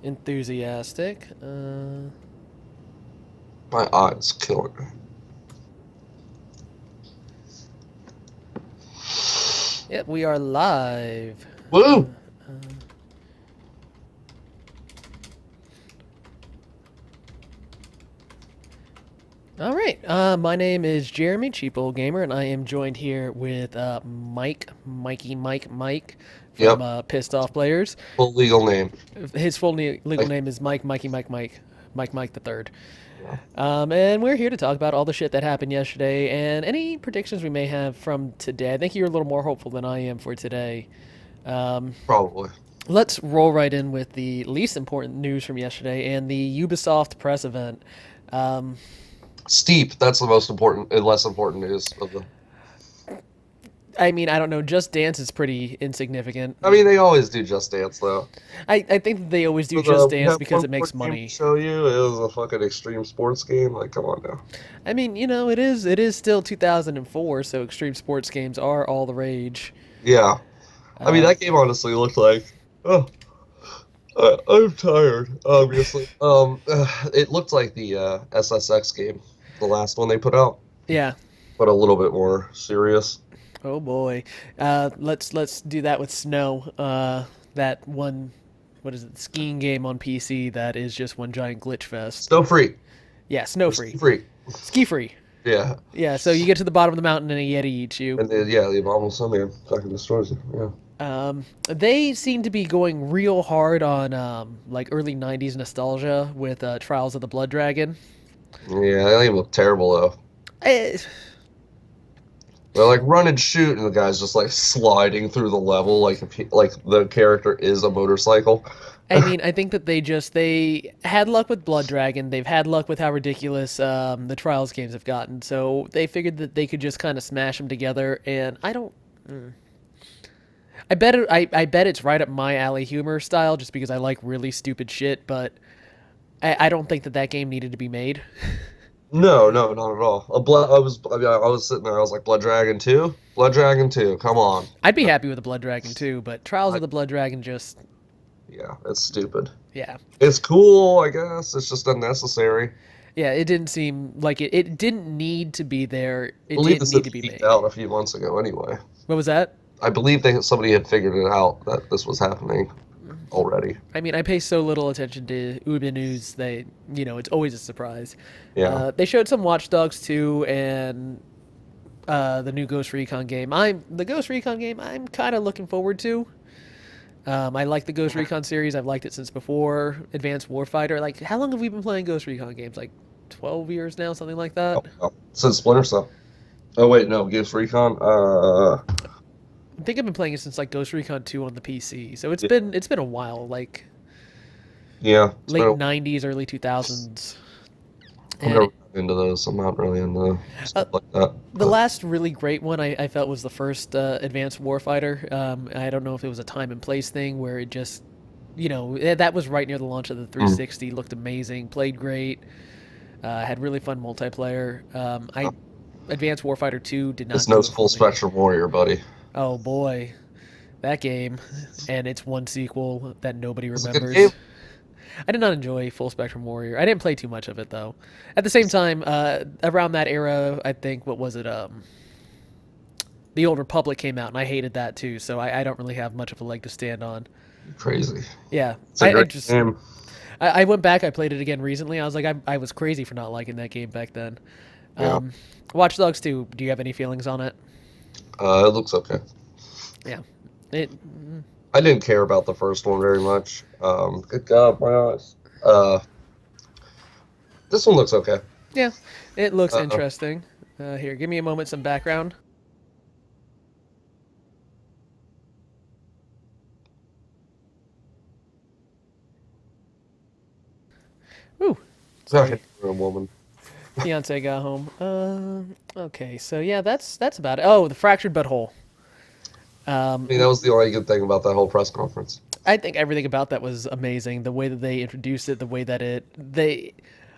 Enthusiastic. My eyes killing me. Yep, we are live. Woo! All right. My name is Jeremy, Cheap Old Gamer, and I am joined here with Mike from Yep, Pissed Off Players. full legal name. His full legal Like, name is Mike the Third. yeah, And we're here to talk about all the shit that happened yesterday and any predictions we may have from today. I think you're a little more hopeful than I am for today. Um, probably. let's roll right in with the least important news from yesterday and the Ubisoft press event. Um, Steep, that's the most important and less important news of the. I mean, I don't know. Just Dance is pretty insignificant. I mean, they always do Just Dance, though. I think that they always do But, Just we Dance have because one it more makes game to money. show you. It was a fucking extreme sports game. Like, come on now. I mean, it is still 2004, so extreme sports games are all the rage. Yeah. I mean, Uh, that game honestly looked like. Oh, I'm tired, obviously. It looked like the SSX game, the last one they put out, yeah. but a little bit more serious. Oh boy. Let's do that with Snow. That one, what is it? Skiing game on PC that is just one giant glitch fest. Snow free. Yeah, Snow Or free, ski free. ski free. Yeah. Yeah, so you get to the bottom of the mountain and a yeti eats you. And then, yeah, the Abominable Snowman fucking destroys you. Yeah. They seem to be going real hard on like early '90s nostalgia with Trials of the Blood Dragon. Yeah, that game looked terrible though. I, They're like run and shoot, and the guy's just like sliding through the level like if like the character is a motorcycle. I mean, I think that they had luck with Blood Dragon. They've had luck with how ridiculous the Trials games have gotten. So they figured that they could just kind of smash them together. And I don't. I bet it's right up my alley humor style, just because I like really stupid shit. But I don't think that game needed to be made. No, no, not at all. I was sitting there. I was like, Blood Dragon 2, Blood Dragon 2. Come on. I'd be happy with a Blood Dragon too, but Trials I, of the Blood Dragon just yeah, it's stupid. yeah. It's cool, I guess. It's just unnecessary. Yeah, it didn't seem like it didn't need to be there. I It believe didn't this need had to be leaked made. out a few months ago. Anyway, What was that? I believe somebody had figured it out that this was happening already. I mean, I pay so little attention to Ubi News. It's always a surprise. Yeah. They showed some Watch Dogs 2 and the new Ghost Recon game. The Ghost Recon game. I'm kind of looking forward to. I like the Ghost Recon series. I've liked it since before Advanced Warfighter. Like, how long have we been playing Ghost Recon games? Like 12 years now, something like Oh, that. well. Since Splinter Cell. Oh wait, no, Ghost Recon. I think I've been playing it since like Ghost Recon 2 on the PC. So Yeah, it's been a while, like yeah. It's been. late 90s, early 2000s. I'm And never into those. I'm not really into uh, stuff like that. the But last really great one I felt was the first Advanced Warfighter. I don't know if it was a time and place thing where it just, that was right near the launch of the mm, 360. Looked amazing, played great, had really fun multiplayer. I Advanced Warfighter 2 did this not do knows it Full for me. Spectrum Warrior, buddy. Oh boy, that game and its one sequel that nobody It's a good game. remembers. I did not enjoy Full Spectrum Warrior. I didn't play too much of it though. At the same time, around that era, I think what was it? The Old Republic came out, and I hated that too. So I don't really have much of a leg to stand on. Crazy. Yeah, It's a I great just game. I went back. I played it again recently. I was like, I was crazy for not liking that game back then. Yeah. Um, Watch Dogs 2. Do you have any feelings on it? It looks okay. Yeah, it. I didn't care about the first one very much. Good God, my eyes. This one looks okay. Yeah, it looks Uh, interesting. Here, give me a moment, some background. Ooh, sorry. a woman. Fiance got home. Okay, so yeah, that's about it. Oh, the fractured butthole. I mean, that was the only good thing about that whole press conference. I think everything about that was amazing. The way that they introduced it, the way that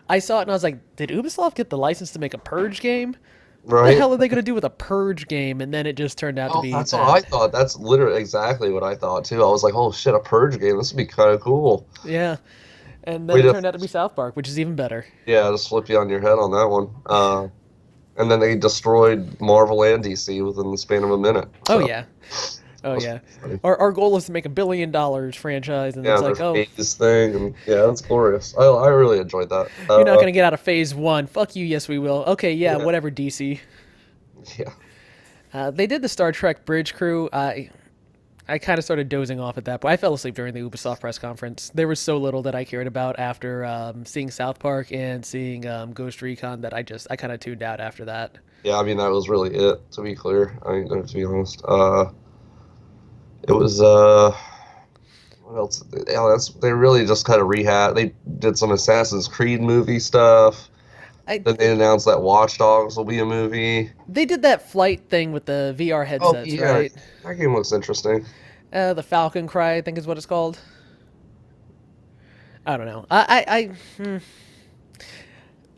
I saw it and I was like, did Ubisoft get the license to make a Purge game? What the right? hell are they going to do with a Purge game? And then it just turned out to Oh, be that's what I that. thought. That's literally exactly what I thought too. I was like, oh shit, a Purge game. This would be kind of cool. Yeah. And then We it turned just, out to be South Park, which is even better. yeah, just flip you on your head on that one. And then they destroyed Marvel and DC within the span of a minute. Oh, So yeah. Oh, that's yeah. funny. Our goal is to make $1 billion franchise, and Yeah, it's their like, oh, phase thing, and yeah, that's glorious. I really enjoyed that. you're not going to get out of phase one. Fuck you, yes, we will. Okay, yeah, Yeah, whatever, DC. yeah. They did the Star Trek Bridge Crew. I kind of started dozing off at that point. I fell asleep during the Ubisoft press conference. There was so little that I cared about after seeing South Park and seeing Ghost Recon that I kind of tuned out after that. Yeah, I mean that was really it. To be clear, I mean to be honest, it was what else? Yeah, they really just kind of rehabbed. They did some Assassin's Creed movie stuff. I Then they announced that Watch Dogs will be a movie. They did that flight thing with the VR Oh headsets, yeah, right? that game looks interesting. The Falcon Cry, I think is what it's called. I don't know.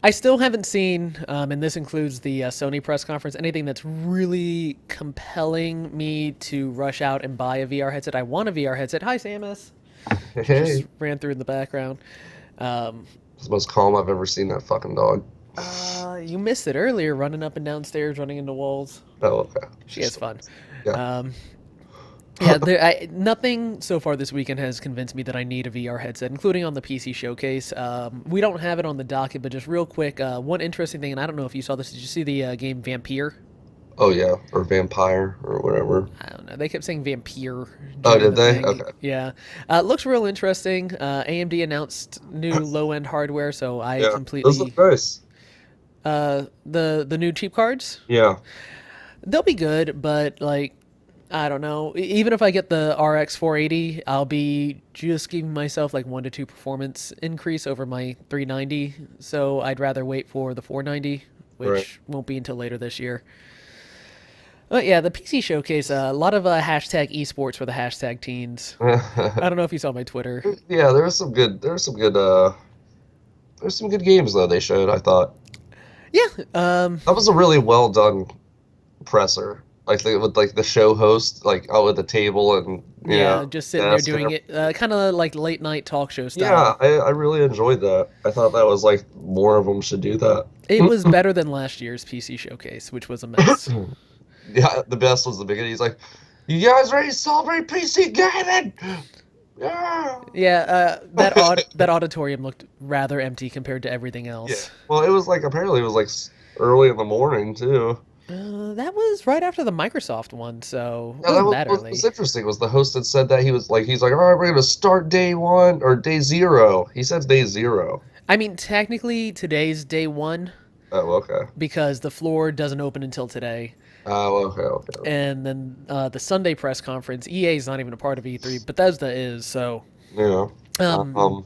I still haven't seen, and this includes the Sony press conference, anything that's really compelling me to rush out and buy a VR headset. I want a VR headset. Hi, Samus. She just Hey, ran through in the background. Um, it's the most calm I've ever seen that fucking dog. you missed it earlier, running up and down stairs, running into walls. Oh, okay. She has fun. Yeah. Um, yeah, nothing so far this weekend has convinced me that I need a VR headset, including on the PC showcase. We don't have it on the docket, but just real quick, one interesting thing, and I don't know if you saw this. Did you see the game Vampire? Oh yeah, or Vampire or whatever. I don't know. They kept saying Vampire Oh, during did the they? thing. Okay. Yeah, looks real interesting. AMD announced new low-end hardware, so I Yeah, those completely look nice. the new cheap cards. Yeah. They'll be good, but like I don't know. Even if I get the RX 480, I'll be just giving myself like 1 to 2 performance increase over my 390. So I'd rather wait for the 490, Right. which won't be until later this year. But yeah, the PC showcase, a lot of hashtag esports for the hashtag teens. I don't know if you saw my Twitter. Yeah, there's some good games though they showed, I thought. Yeah, That was a really well done presser. Like with like the show host like out at the table and yeah, just sitting there desk and doing it, kind of like late night talk show yeah, style. I really enjoyed that. I thought that was like more of them should do that. It was better than last year's PC showcase, which was a mess. Yeah, the best was the beginning. He's like, "You guys ready to celebrate PC gaming?" Yeah. Yeah, that auditorium looked rather empty compared to everything Yeah. else. Well, it was like apparently it was like early in the morning too. That was right after the Microsoft one, so it Yeah, that wasn't was that what was early. interesting was the host had said that he's like, all right, we're gonna start day one or day zero. He says day zero. I mean, technically today's day one Oh, okay. because the floor doesn't open until today, Oh, okay, okay. and then the Sunday press conference. EA is not even a part of E3. Bethesda is, so Yeah. um, Um.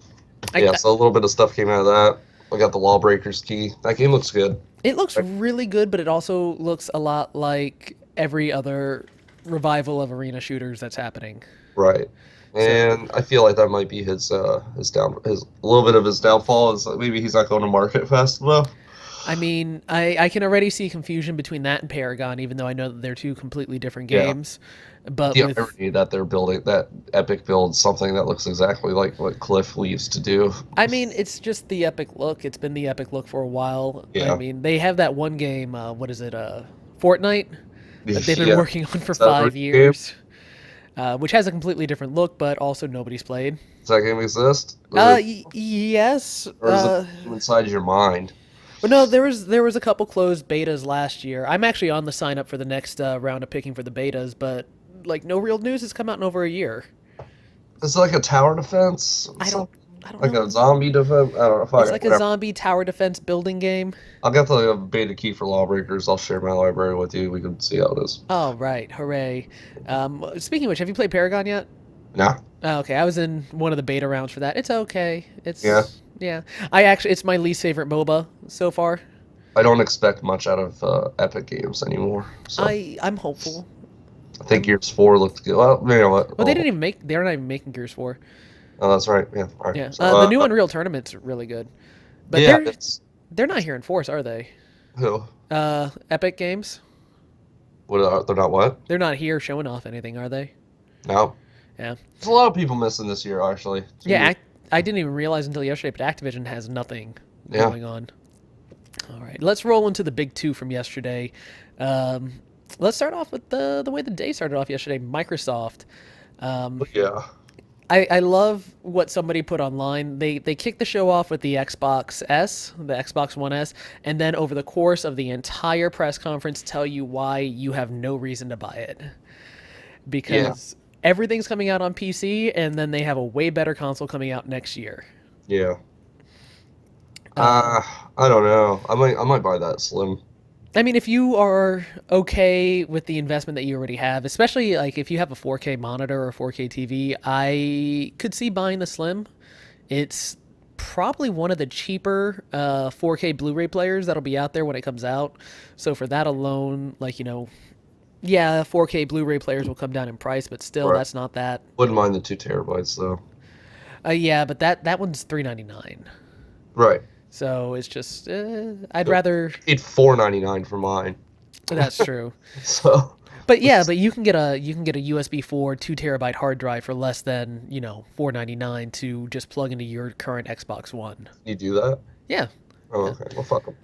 I, Yeah. So a little bit of stuff came out of that. I got the Lawbreakers key. That game looks good. it looks really good, but it also looks a lot like every other revival of arena shooters that's happening. Right. So And I feel like that might be his his a little bit of his downfall is that maybe he's not going to market fast enough. I mean, I can already see confusion between that and Paragon, even though I know that they're two completely different Yeah. games. But The with, irony that they're building that Epic builds something that looks exactly like what Cliff leaves to do. I mean, it's just the Epic look. It's been the Epic look for a while. I Yeah. mean, they have that one game, what is it, Fortnite, that they've been Yeah. working on for Is that a 5 rookie game? years, which has a completely different look, but also nobody's played. Does that game exist? Or Yes. is it inside your mind? But no, there was a couple closed betas last year. I'm actually on the sign up for the next round of picking for the betas, but like no real news has come out in over a year. Is it like a tower defense? I don't I don't Like know. a zombie defense? I don't know. It's like a Whatever. zombie tower defense building game. I'll get the beta key for Lawbreakers. I'll share my library with you. We can see how it is. Oh right, hooray! Speaking of which, have you played Paragon yet? Nah. Oh, okay, I was in one of the beta rounds for that. It's okay. It's Yeah. yeah. It's my least favorite MOBA so far. I don't expect much out of Epic Games anymore. So I'm hopeful. I think Gears 4 looked good. Well, you know what? Well, they're not even making Gears 4. Oh, that's right. Yeah. All right. Yeah. So, The new Unreal Tournament's really good. But yeah, they're not here in Force, are they? Who? Epic Games. They're not what? They're not here showing off anything, are they? No. Yeah. There's a lot of people missing this year, actually. It's gonna Yeah, be- I didn't even realize until yesterday, but Activision has nothing Yeah. going on. All right, let's roll into the big two from yesterday. Um, let's start off with the way the day started off yesterday. Microsoft. Yeah. I love what somebody put online. They kicked the show off with the Xbox S, the Xbox One S, and then over the course of the entire press conference tell you why you have no reason to buy it. Because everything's coming out on PC, and then they have a way better console coming out next year. Yeah. I don't know. I might buy that Slim. I mean, if you are okay with the investment that you already have, especially like if you have a 4K monitor or 4K TV, I could see buying the Slim. It's probably one of the cheaper 4K Blu-ray players that'll be out there when it comes out. So for that alone, like, yeah, 4K Blu-ray players will come down in price, but still, Right. that's not that. Wouldn't mind the 2 TB though. Yeah, but that one's $399. Right. So it's just, I'd rather. Paid $4.99 for mine. That's true. So. But yeah, but you can get a USB 4 2 TB hard drive for less than $4.99 to just plug into your current Xbox One. You do that? Yeah. Oh, okay. Well, fuck them.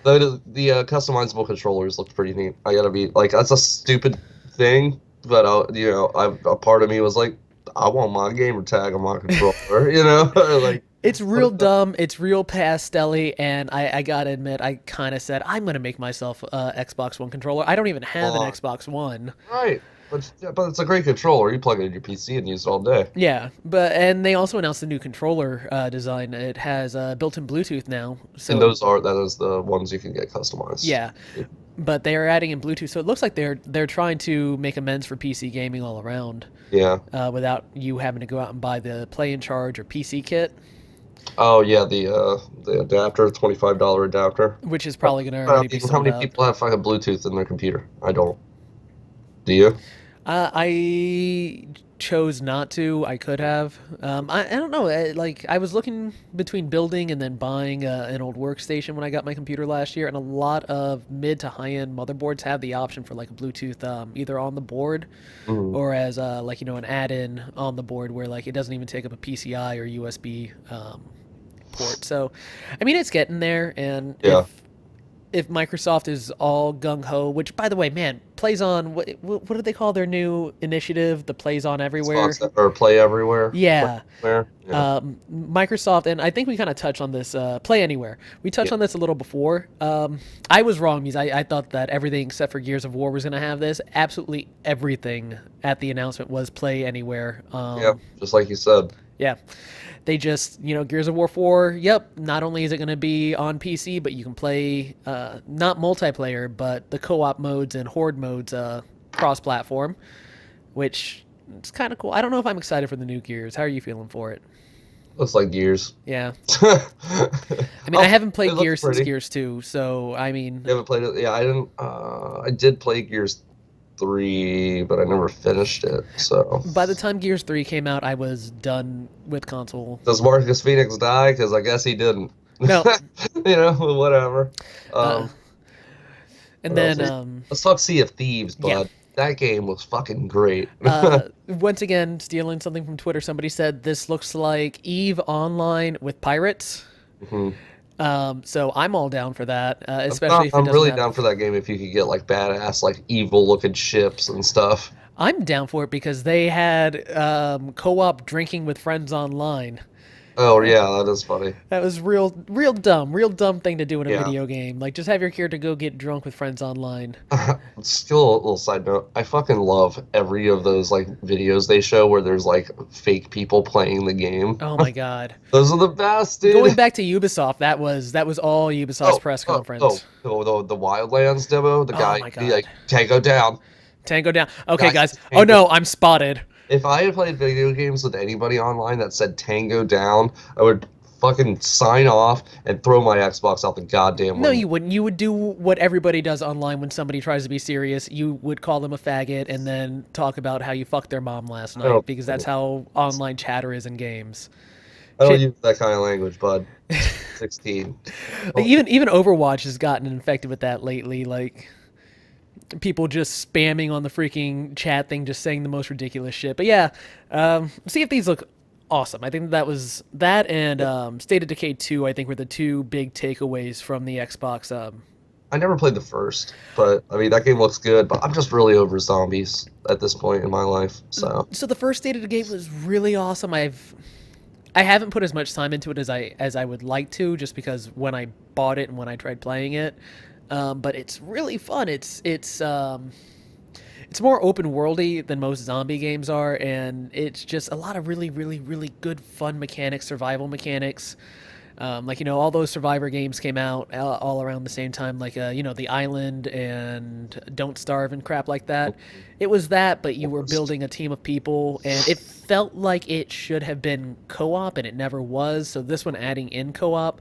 The customizable controllers looked pretty neat. I gotta be like, that's a stupid thing, but a part of me was like, I want my gamer tag on my controller. Like. It's real dumb. It's real pastel-y, and I gotta admit, I kind of said I'm gonna make myself a Xbox One controller. I don't even have an Xbox One. Right, but it's a great controller. You plug it in your PC and use it all day. Yeah, and they also announced a new controller design. It has built-in Bluetooth now. So And that is the ones you can get customized. yeah, but they are adding in Bluetooth, so it looks like they're trying to make amends for PC gaming all around. Yeah. Without you having to go out and buy the Play in Charge or PC kit. Oh yeah, the adapter, $25 adapter. Which is probably going to already be How sold many out. people have fucking Bluetooth in their computer? I don't. Do you? I chose not to. I could have. I don't know. Like I was looking between building and then buying an old workstation when I got my computer last year, and a lot of mid to high end motherboards have the option for like a Bluetooth either on the board or as an add-in on the board where like it doesn't even take up a PCI or USB port. So, I mean, it's getting there, and Yeah. if Microsoft is all gung ho, which by the way, man, plays on what do they call their new initiative? The plays on everywhere. Or Play Everywhere. Yeah. Play Everywhere. Yeah. Microsoft, and I think we kind of touched on this. Play Anywhere. We touched on this a little before. I was wrong because I thought that everything except for Gears of War was going to have this. Absolutely everything at the announcement was Play Anywhere. Yeah, just like you said. Yeah. They just, Gears of War 4, yep, not only is it going to be on PC, but you can play, not multiplayer, but the co-op modes and horde modes cross-platform, which is kind of cool. I don't know if I'm excited for the new Gears. How are you feeling for it? Looks like Gears. Yeah. I I mean, I haven't played it looks Gears since pretty. Gears 2, so, I mean... You haven't played it? Yeah, I didn't. I did play Gears 3, but I never finished it. So. By the time Gears 3 came out, I was done with console. Does Marcus Phoenix die? Because I guess he didn't. No. Whatever. And what else? then... Let's talk Sea of Thieves, bud. Yeah. That game was fucking great. Once again, stealing something from Twitter, somebody said this looks like EVE Online with pirates. So I'm all down for that, especially if it I'm doesn't really have... down for that game if you could get like badass, like evil looking ships and stuff. I'm down for it because they had co-op drinking with friends online. Oh yeah, that is funny. That was real dumb thing to do in a video game. Like, just have your character go get drunk with friends online. Still a little side note, I fucking love every of those like videos they show where there's like fake people playing the game. Oh my god. Those are the best, dude. Going back to Ubisoft, that was all Ubisoft's press conference. The Wildlands demo, the guy my God. he like Tango down. Tango down. Okay, guys. Tango. Oh no, I'm spotted. If I had played video games with anybody online that said Tango down, I would fucking sign off and throw my Xbox out the goddamn window. No, you wouldn't. You would do what everybody does online when somebody tries to be serious. You would call them a faggot and then talk about how you fucked their mom last night, because that's how online chatter is in games. I don't use that kind of language, bud. 16. Even Overwatch has gotten infected with that lately. Like people just spamming on the freaking chat thing, just saying the most ridiculous shit. But yeah, Sea of Thieves look awesome. I think that was that and State of Decay 2. I think were the two big takeaways from the Xbox. I never played the first, but I mean that game looks good. But I'm just really over zombies at this point in my life. So So the first State of Decay was really awesome. I haven't put as much time into it as I would like to, just because when I bought it and when I tried playing it. But it's really fun. It's more open worldy than most zombie games are, and it's just a lot of really, really, really good fun mechanics, survival mechanics. Like all those Survivor games came out all around the same time, like The Island and Don't Starve and crap like that. It was that, but you were building a team of people, and it felt like it should have been co-op, and it never was. So this one adding in co-op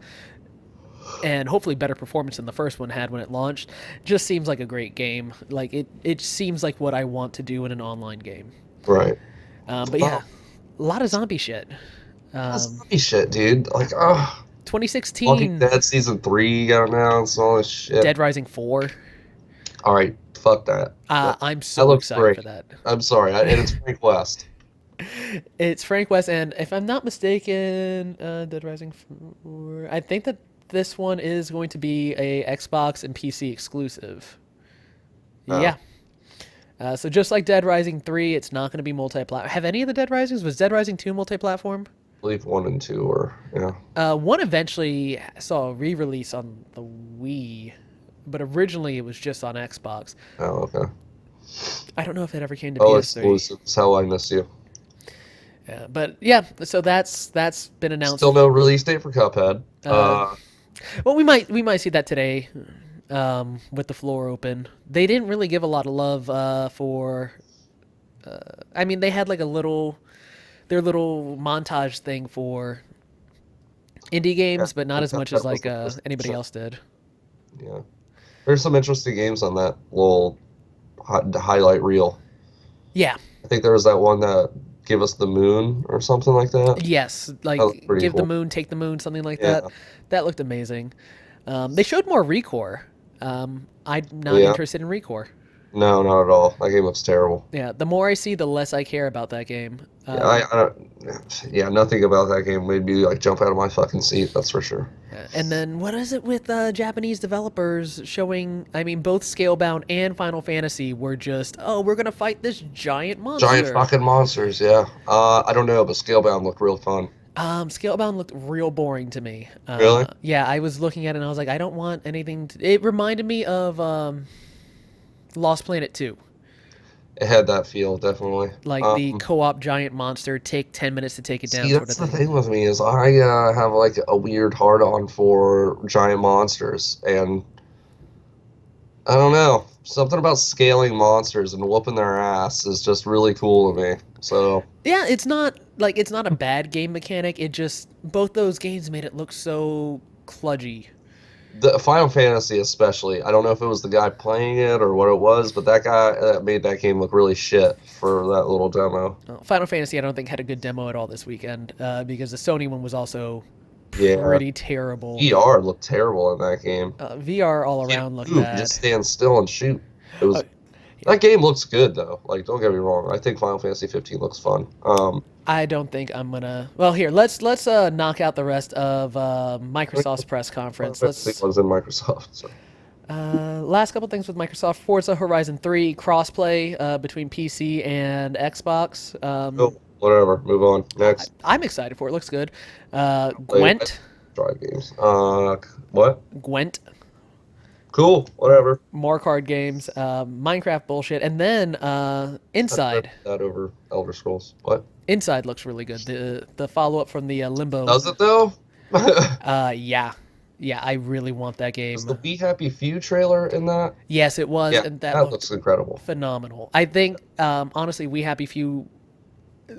and hopefully better performance than the first one had when it launched just seems like a great game. Like it seems like what I want to do in an online game. right. But yeah, a lot of zombie shit. That's Um, zombie shit, dude. Like, Walking 2016 Dead season 3 got announced, all this shit. Dead Rising 4. All right, fuck that. I'm That so looks excited great. for that. I'm sorry, and it's Frank West. It's Frank West, and if I'm not mistaken, Dead Rising 4. I think that this one is going to be a Xbox and PC exclusive. Oh. Yeah. So just like Dead Rising 3, it's not going to be multi-platform. Have any of the Dead Risings? Was Dead Rising 2 multi-platform? I believe 1 and 2 were, yeah. One eventually saw a re-release on the Wii, but originally it was just on Xbox. Oh, okay. I don't know if it ever came to Oh, PS3. exclusives. How I miss you. Yeah, but yeah, so that's been announced. Still no release date for Cuphead. Well, we might see that today, with the floor open. They didn't really give a lot of love for. I mean, they had like their little montage thing for indie games, but not as much as like anybody else did. Yeah. There's some interesting games on that little highlight reel. Yeah. I think there was that one that Give Us the Moon or something like that. Yes, like That looked pretty give the cool. moon, take the moon, something like Yeah. that. That looked amazing. They showed more Recore. I'm not Yeah. interested in Recore. No, not at all. That game looks terrible. Yeah, the more I see, the less I care about that game. Yeah, I don't, yeah, nothing about that game made me like jump out of my fucking seat. That's for sure. And then what is it with Japanese developers showing? I mean, both Scalebound and Final Fantasy were just, oh, we're gonna fight this giant monster. Giant fucking monsters. Yeah. I don't know, but Scalebound looked real fun. Scalebound looked real boring to me. Really? Yeah, I was looking at it and I was like, I don't want anything. It reminded me of Lost Planet 2. It had that feel, definitely. Like the co-op giant monster, take 10 minutes to take it down, See, sort that's of the thing. thing with me is I have like a weird hard-on for giant monsters, and I don't know, something about scaling monsters and whooping their ass is just really cool to me. So Yeah, it's not a bad game mechanic. It just both those games made it look so kludgy. the Final Fantasy, especially, I don't know if it was the guy playing it or what it was, but that guy that made that game look really shit for that little demo. Final Fantasy, I don't think had a good demo at all this weekend because the Sony one was also Yeah, pretty terrible. VR looked terrible in that game. VR all around looked Ooh, bad. just stand still and shoot. It was. That game looks good though. Like, don't get me wrong. I think Final Fantasy 15 looks fun. I don't think I'm gonna. Well, here let's knock out the rest of Microsoft's press conference. Final Fantasy was in Microsoft. So. Last couple things with Microsoft: Forza Horizon 3 crossplay between PC and Xbox. Oh, whatever. Move on. Next. I'm excited for it. Looks good. Gwent. Drive games. What? Gwent. Cool. Whatever. More card games. Minecraft bullshit, and then Inside. That over Elder Scrolls. What? Inside looks really good. The follow up from the Limbo. Does it though? Yeah. I really want that game. Was the Be Happy Few trailer in that? Yes, it was, Yeah, and that looked looks incredible. phenomenal. I think, honestly, We Happy Few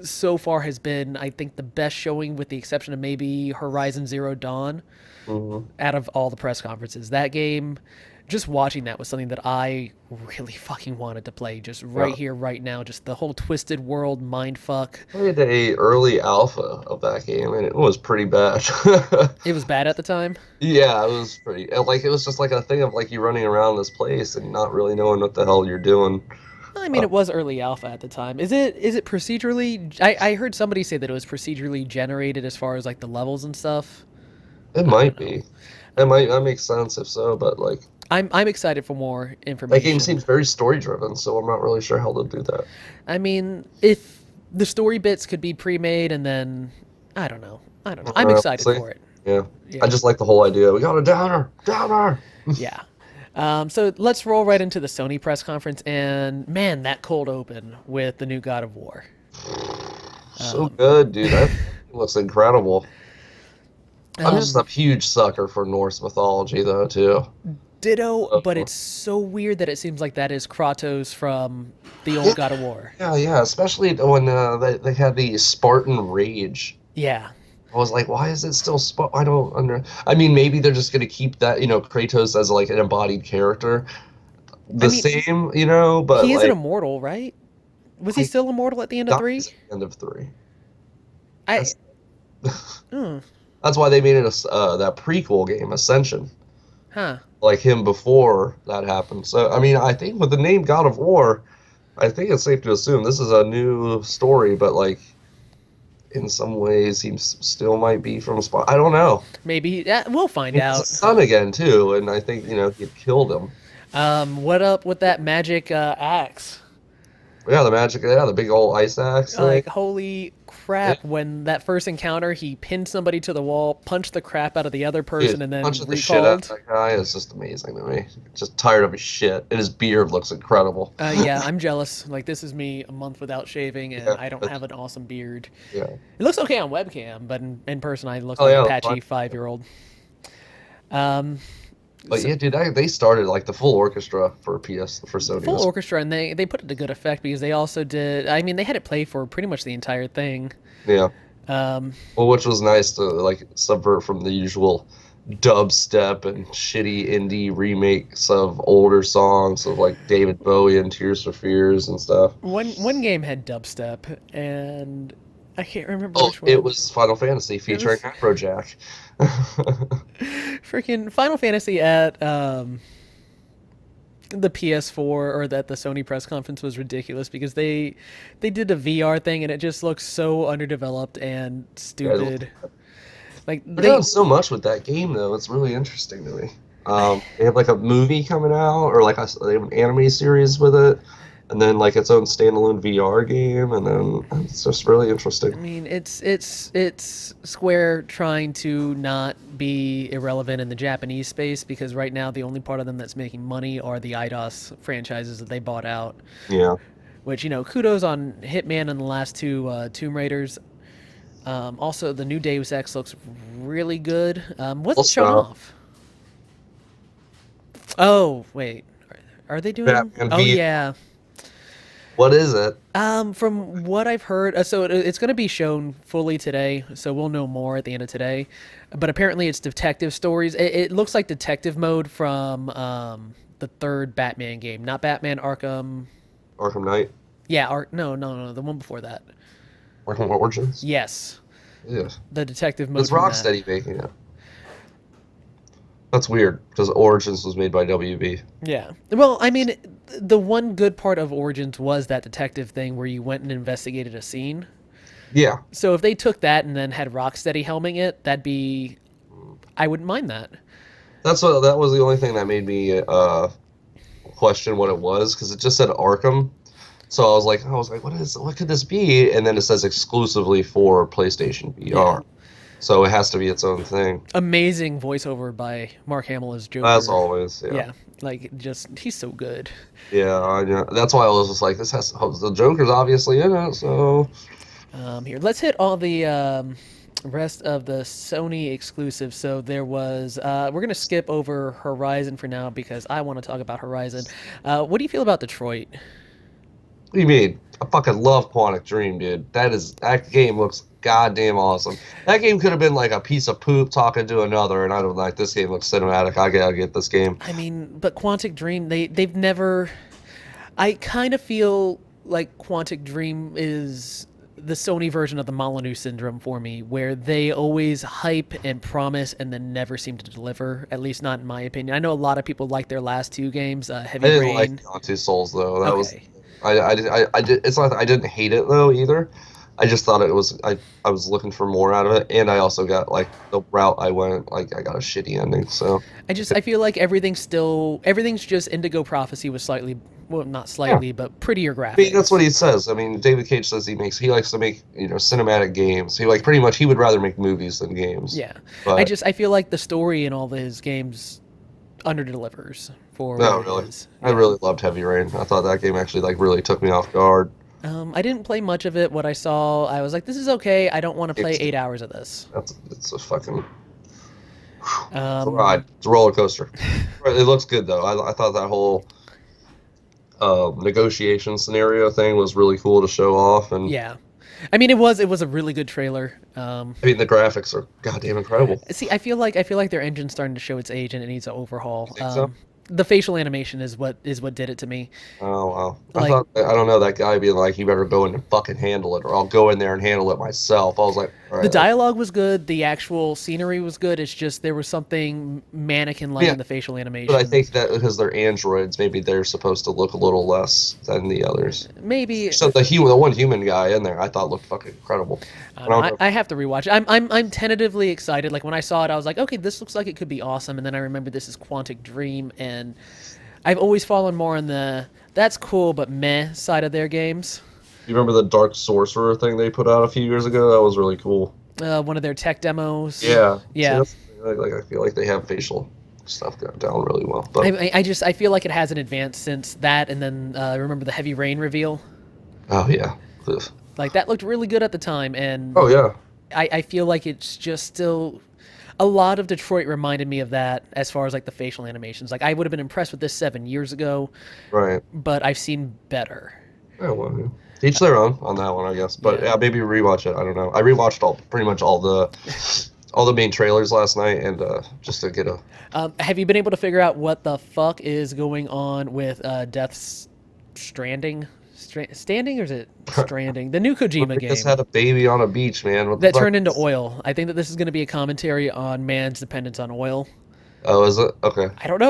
so far has been, I think, the best showing, with the exception of maybe Horizon Zero Dawn, Mm-hmm. out of all the press conferences. That game, just watching that was something that I really fucking wanted to play just right Yeah. here, right now. Just the whole twisted world mind fuck. I played a early alpha of that game, and it was pretty bad. It was bad at the time. Yeah, it was pretty. Like it was just like a thing of like you running around this place and not really knowing what the hell you're doing. I mean, Uh, it was early alpha at the time. Is it procedurally? I heard somebody say that it was procedurally generated as far as like the levels and stuff. it I don't might know. be. It might that makes sense if so, but like I'm excited for more that game information. seems very story driven, so I'm not really sure how they'll do that. I mean, if the story bits could be pre-made and then I don't know. I don't know. I'm excited See? for it. Yeah. I Yeah. just like the whole idea. We got a downer, downer. Yeah. So let's roll right into the Sony press conference, and man, that cold open with the new God of War. So good, dude. That looks incredible. I'm just Um, a huge sucker for Norse mythology, though, too. Ditto, but Oh. it's so weird that it seems like that is Kratos from the old God of War. Yeah, yeah. Especially when they had the Spartan rage. Yeah. I was like, why is it still I don't under. I mean, maybe they're just gonna keep that, Kratos as like an embodied character, I the mean, same, but he isn't like, immortal, right? Was he I still immortal at the end of dies 3? at the end of 3. I. That's Hmm. that's why they made it that prequel game, Ascension, Huh. like him before that happened. So I mean, I think with the name God of War, I think it's safe to assume this is a new story, but like in some ways, still might be from Spawn. I don't know. Maybe. We'll find He has a out. son again too, and I think he killed him. What up with that magic axe? Yeah, the magic. Yeah, the big old ice axe thing. Like, holy Yeah, crap, when that first encounter, he pinned somebody to the wall, punched the crap out of the other person, dude, and then punches the shit out of recalled. that guy. It's just amazing to me. Just tired of his shit, and his beard looks incredible. Yeah, I'm jealous. Like, this is me a month without shaving, and Yeah, I don't but, have an awesome beard. yeah. It looks okay on webcam, but in person, I look Oh like a yeah, patchy 5-year-old. Um, but so, yeah, dude, they started like the full orchestra for Sony. full orchestra, and they put it to good effect because they also did. I mean, they had it play for pretty much the entire thing. Yeah, Um, well, which was nice to like subvert from the usual dubstep and shitty indie remakes of older songs of like David Bowie and Tears for Fears and stuff. one game had dubstep, and I can't remember Oh, which one. it was Final Fantasy It featuring was Afrojack. freaking Final Fantasy at the PS4 or at the Sony press conference was ridiculous because they did a VR thing and it just looks so underdeveloped and Yeah, stupid. Like they're doing so much with that game though. It's really interesting to me. They have like a movie coming out, or like they have an anime series with it, and then like its own standalone VR game, and then it's just really I interesting. mean, it's Square trying to not be irrelevant in the Japanese space because right now the only part of them that's making money are the IDOS franchises that they bought out. Yeah. Which kudos on Hitman and the last two Tomb Raiders. Also, the new Deus Ex looks really good. What's Let's shown stop. off? Oh wait, are they doing? Batman Oh v. yeah. What is it? From what I've heard, so it's going to be shown fully today, so we'll know more at the end of today. But apparently, it's detective stories. It looks like detective mode from the third Batman game, not Batman Arkham. Arkham Knight? Yeah, no, the one before that. Arkham Origins? Yes, Yeah. the detective mode It's from that. Rocksteady making it. That's weird because Origins was made by WB. Yeah. Well, I mean, the one good part of Origins was that detective thing where you went and investigated a scene. Yeah. So if they took that and then had Rocksteady helming it, I wouldn't mind that. That was the only thing that made me question what it was, because it just said Arkham. So I was like, what could this be? And then it says exclusively for PlayStation VR. Yeah. So it has to be its own thing. Amazing voiceover by Mark Hamill as Joker. As always, yeah. Yeah, like he's so good. Yeah, that's why I was just like, the Joker's obviously in it, so Here, let's hit all the rest of the Sony exclusives. So there was, we're gonna skip over Horizon for now because I want to talk about Horizon. What do you feel about Detroit? what do you mean? I fucking love Quantic Dream, dude. That game looks goddamn awesome. That game could have been like a piece of poop talking to another, and I'd have been like, this game looks cinematic. I gotta get this game. I mean, but Quantic Dream, they've never. I kind of feel like Quantic Dream is the Sony version of the Molyneux syndrome for me, where they always hype and promise and then never seem to deliver. At least not in my opinion. I know a lot of people like their last two games, Heavy I didn't Rain. like Beyond Two Souls though. That was Okay. I did. It's not. I didn't hate it though either. I just thought it was. I was looking for more out of it, and I also got like the route I went. Like I got a shitty ending. So I feel like everything's just Indigo Prophecy with slightly, well, not slightly, but prettier graphics. I mean, that's what he says. I mean, David Cage says he likes to make cinematic games. He pretty much he would rather make movies than games. Yeah. But I feel like the story in all of his games underdelivers for no, what it really, is. I really loved Heavy Rain. I thought that game actually like really took me off guard. I didn't play much of it. What I saw, I was like, this is okay. I don't want to play It's- 8 hours of this. It's a fucking it's a Um, ride. It's a roller coaster. It looks good though. I thought that whole negotiation scenario thing was really cool to show off, and yeah. I mean, it was a really good trailer. I mean the graphics are goddamn incredible. See, I feel like their engine's starting to show its age and it needs an overhaul. think so? The facial animation is what did it to me. Oh wow! Like- I don't know, that guy being like, "You better go in and fucking handle it, or I'll go in there and handle it myself." I was like, all right, The dialogue was good. The actual scenery was good. It's just there was something mannequin-like Yeah. in the facial animation. But I think that because they're androids, maybe they're supposed to look a little less than the others. maybe So the one human guy in there, I thought looked fucking incredible. I, don't know, I have to rewatch it. I'm tentatively excited. Like when I saw it, I was like, okay, this looks like it could be awesome. And then I remember this is Quantic Dream, and I've always fallen more on the that's cool but meh side of their games. You remember the Dark Sorcerer thing they put out a few years ago? That was really cool. One of their tech demos. Yeah. Yeah. See, like I feel like they have facial stuff down really well. But I feel like it hasn't advanced since that, and then remember the Heavy Rain reveal. oh yeah. Ugh. Like that looked really good at the time, and Oh yeah. I feel like it's just still a lot of Detroit reminded me of that as far as like the facial animations. Like I would have been impressed with this 7 years ago, Right. but I've seen better. Yeah, well, yeah. Each their own on that one, I guess. But Yeah. yeah, maybe rewatch it. I don't know. I rewatched pretty much all the main trailers last night, and just to get a. Have you been able to figure out what the fuck is going on with Death's Stranding? Standing, or is it Stranding? The new Kojima game Just had a baby on a beach, man. What the that fuck? turned into oil. I think that this is going to be a commentary on man's dependence on oil. Oh, is it? Okay. I don't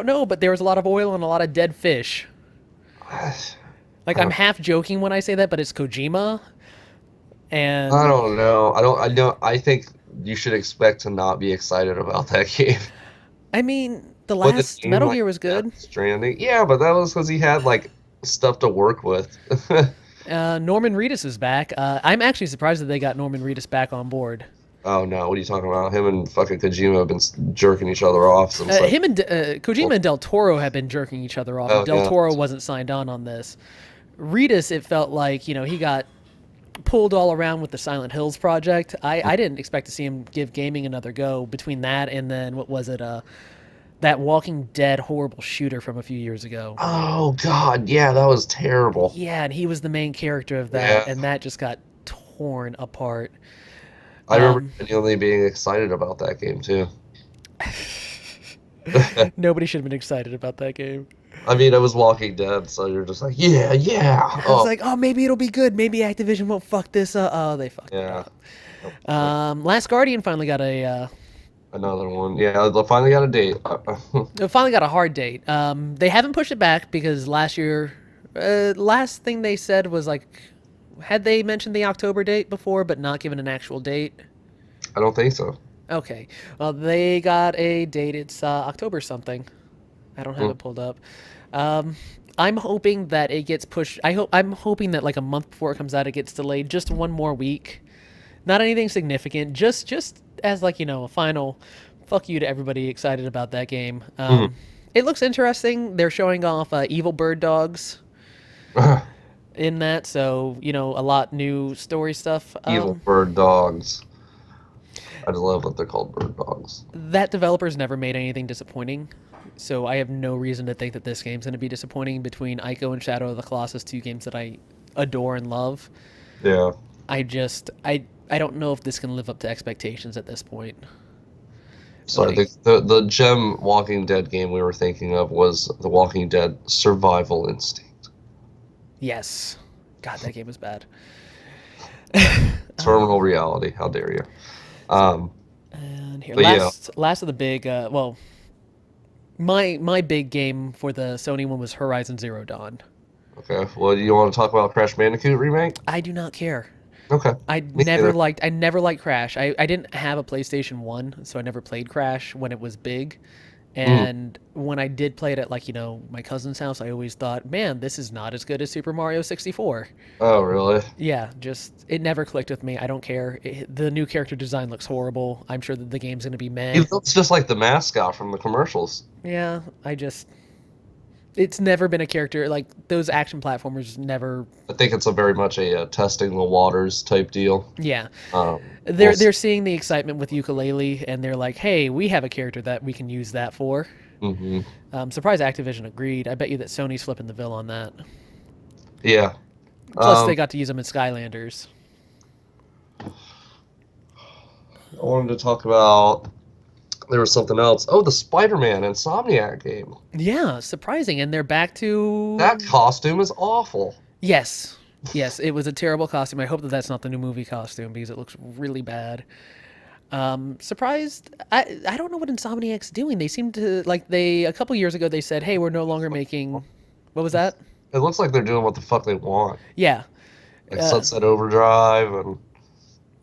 know, but there was a lot of oil and a lot of dead fish. Like I'm half joking when I say that, but it's Kojima, and I don't know. I think you should expect to not be excited about that game. I mean the But the last game, Metal like, Gear was good. Death Stranding. Yeah, but that was because he had like stuff to work with. Norman Reedus is back. I'm actually surprised that they got Norman Reedus back on board. Oh no, what are you talking about? Him and fucking Kojima have been jerking each other off since like, Him and Kojima and Del Toro have been jerking each other off. Oh, and Del yeah. Toro wasn't signed on this. Reedus, it felt like he got pulled all around with the Silent Hills project. I didn't expect to see him give gaming another go between that and then what was it? That Walking Dead horrible shooter from a few years ago. Oh god, yeah, that was terrible. Yeah, and he was the main character of that, Yeah. and that just got torn apart. I remember Um, genuinely being excited about that game too. Nobody should have been excited about that game. I mean, it was Walking Dead, so you're just like, yeah, yeah. I was Oh, like, oh, maybe it'll be good. Maybe Activision won't fuck this up. Oh, they fucked yeah. it up. Last Guardian finally got Another one. Yeah, they finally got a date. a hard date. They haven't pushed it back because last year, last thing they said was like, had they mentioned the October date before, but not given an actual date? I don't think so. Okay. Well, they got a date. It's October something. I don't have it pulled up. I'm hoping that it gets pushed. I'm hoping that like a month before it comes out, it gets delayed just one more week. Not anything significant. Just as like a final fuck you to everybody excited about that game. It looks interesting. They're showing off evil bird dogs in that, so a lot new story stuff. Evil bird dogs. I just love that they're called bird dogs. That developer's never made anything disappointing, so I have no reason to think that this game's going to be disappointing. Between Ico and Shadow of the Colossus, two games that I adore and love, Yeah. I don't know if this can live up to expectations at this point. Sorry, Like, the gem Walking Dead game we were thinking of was The Walking Dead Survival Instinct. yes. God, that game was bad. Terminal reality. How dare you? Um, And here, but yeah, last of the big, well, my big game for the Sony one was Horizon Zero Dawn. okay. Well, you want to talk about Crash Bandicoot remake? I do not care. Okay. Me neither. I never liked Crash. I didn't have a PlayStation 1, so I never played Crash when it was big. Mm. And when I did play it at like, my cousin's house, I always thought, "Man, this is not as good as Super Mario 64." Oh, really? Yeah, just it never clicked with me. I don't care. The new character design looks horrible. I'm sure that the game's going to be He meh. looks just like the mascot from the commercials. Yeah, it's never been a character like those action platformers never. I think it's a very much a testing the waters type deal. Yeah. Um, They're we'll see. they're seeing the excitement with Ukulele, and they're like, "Hey, we have a character that we can use that for." Mhm. Surprised Activision agreed. I bet you that Sony's flipping the bill on that. Yeah. Plus, they Um, got to use them in Skylanders. I wanted to talk about. There was something else. Oh, the Spider-Man Insomniac game. Yeah, surprising, and they're back to That costume is awful. yes, yes. It was a terrible costume. I hope that that's not the new movie costume because it looks really bad. Surprised. I don't know what Insomniac's doing. They seem to like they a couple years ago they said, "Hey, we're no longer making." What was that? It looks like they're doing what the fuck they want. Yeah. Like Uh, Sunset Overdrive and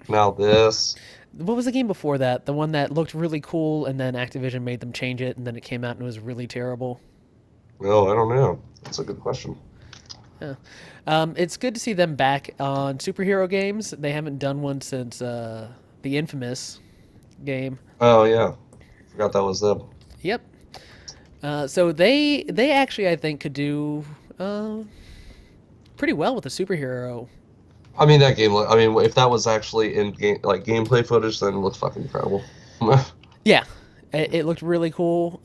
now this. what was the game before that? The one that looked really cool, and then Activision made them change it, and then it came out and it was really terrible. Oh, I don't know. That's a good question. Yeah. It's good to see them back on superhero games. They haven't done one since the Infamous game. Oh yeah, forgot that was them. Yep. So they actually I think could do pretty well with a superhero. I mean that game. I mean, if that was actually in game like gameplay footage, then it looks fucking incredible. Yeah, it looked really cool.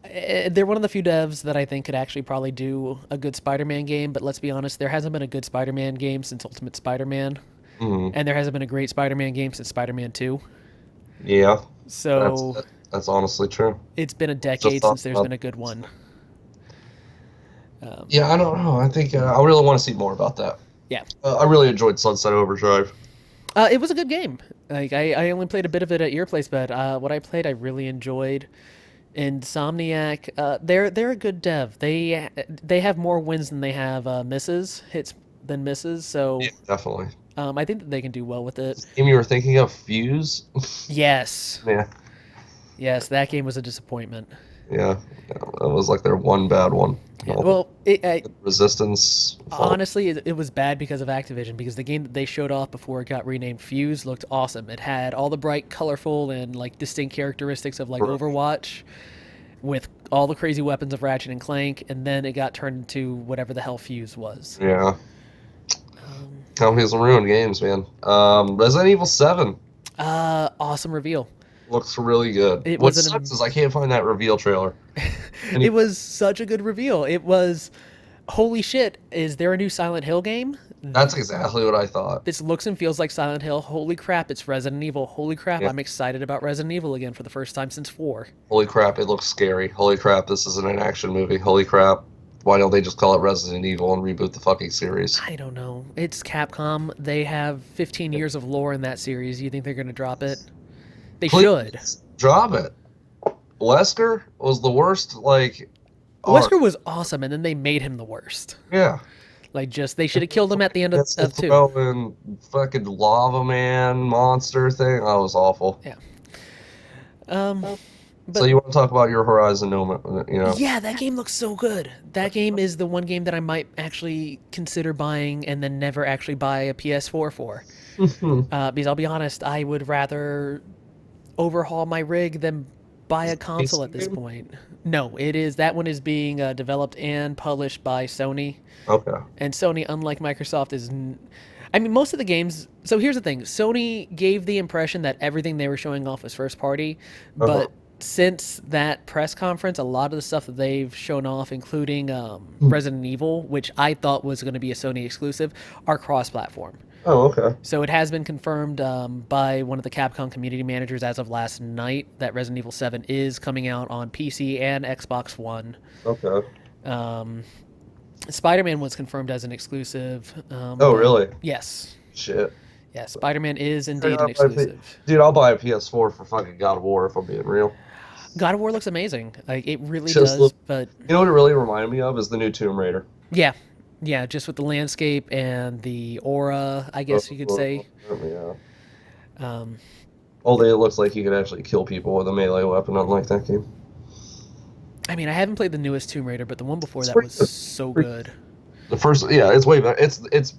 They're one of the few devs that I think could actually probably do a good Spider-Man game. But let's be honest, there hasn't been a good Spider-Man game since Ultimate Spider-Man, Mhm. and there hasn't been a great Spider-Man game since Spider-Man 2. Yeah, So that's honestly true. it's been a Just decade thought since there's about- been a good one. Yeah, I don't know. I think I really want to see more about that. Yeah. I really enjoyed Sunset Overdrive. It was a good game. Like I only played a bit of it at your place, but what I played I really enjoyed. Insomniac, they're a good dev. They have more wins than they have misses, hits than misses. So Yeah, definitely. I think that they can do well with it. Game you were thinking of, Fuse? Yes, Yeah, yes, that game was a disappointment. yeah. That was like their one bad one. Yeah, Well, well, Resistance. Fall. honestly, it was bad because of Activision. Because the game that they showed off before it got renamed Fuse looked awesome. It had all the bright, colorful, and like distinct characteristics of like Right. Overwatch, with all the crazy weapons of Ratchet and Clank, and then it got turned into whatever the hell Fuse was. Yeah. Companies will ruin games, man. Resident Evil 7 Awesome reveal. looks really good. It What was an- sucks is I can't find that reveal trailer. And It was such a good reveal. It was, holy shit! Is there a new Silent Hill game? That's exactly what I thought. This looks and feels like Silent Hill. Holy crap! It's Resident Evil. Holy crap! Yeah. I'm excited about Resident Evil again for the first time since 4. Holy crap, it looks scary. Holy crap, this isn't an action movie. Holy crap, why don't they just call it Resident Evil and reboot the fucking series? I don't know. It's Capcom. They have 15 years of lore in that series. You think they're gonna drop it? They should. Please, drop it. Wesker was the worst, like... arc. Wesker was awesome, and then they made him the worst. Yeah. Like, just they should have killed him at the end of That's the 2. throwing fucking lava man monster thing. That was awful. But So you want to talk about your Horizon No, yeah, that game looks so good. That game is the one game that I might actually consider buying and then never actually buy a PS4 for. Because I'll be honest, I would rather overhaul my rig than buy a console at this game? point. No, that one is being developed and published by Sony. Okay. And Sony, unlike Microsoft, I mean, most of the games. So here's the thing: Sony gave the impression that everything they were showing off was first party, but since that press conference, a lot of the stuff that they've shown off, including Resident Evil, which I thought was going to be a Sony exclusive, are cross-platform. Oh, okay. So it has been confirmed by one of the Capcom community managers as of last night that Resident Evil 7 is coming out on PC and Xbox One. Okay. Um, Spider-Man was confirmed as an exclusive. Oh, But really? yes, Shit. yeah, Spider-Man is Hey, indeed an I'll buy- exclusive. Dude, I'll buy a PS4 for fucking God of War if I'm being real. God of War looks amazing. Like it really Just does. look. But You know what it really reminded me of is the new Tomb Raider. yeah, yeah, just with the landscape and the aura, I guess you could say. Yeah. Um, Although it looks like you could actually kill people with a melee weapon, unlike that game. I mean, I haven't played the newest Tomb Raider, but the one before It's that pretty was good. so Pretty- good. The first, yeah, it's way better. It's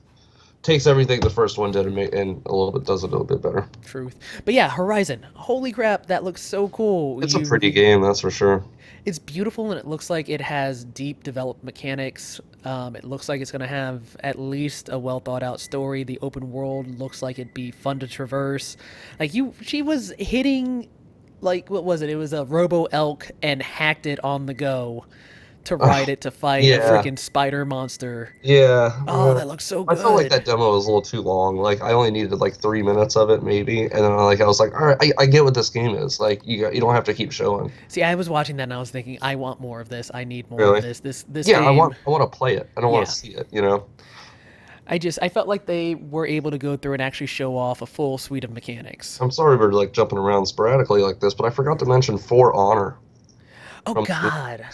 takes everything the first one did and a little bit does it a little bit better. Truth. But yeah, Horizon. Holy crap, that looks so cool. It's a pretty game, that's for sure. It's beautiful and it looks like it has deep developed mechanics. It looks like it's going to have at least a well thought out story. The open world looks like it'd be fun to traverse. Like she was hitting, like what was it? It was a Robo Elk and hacked it on the go to ride it to fight a yeah. freaking spider monster. Yeah. Oh, that looks so I good. felt like that demo was a little too long. Like I only needed like 3 minutes of it maybe, and then I was like, all right, I get what this game is. Like you don't have to keep showing. See, I was watching that and I was thinking, I want more of this. I need more Really? of this. This Yeah, game. I want to play it. I don't want Yeah. to see it. You know. I felt like they were able to go through and actually show off a full suite of mechanics. I'm sorry we're like jumping around sporadically like this, but I forgot to mention For Honor. Oh from- God,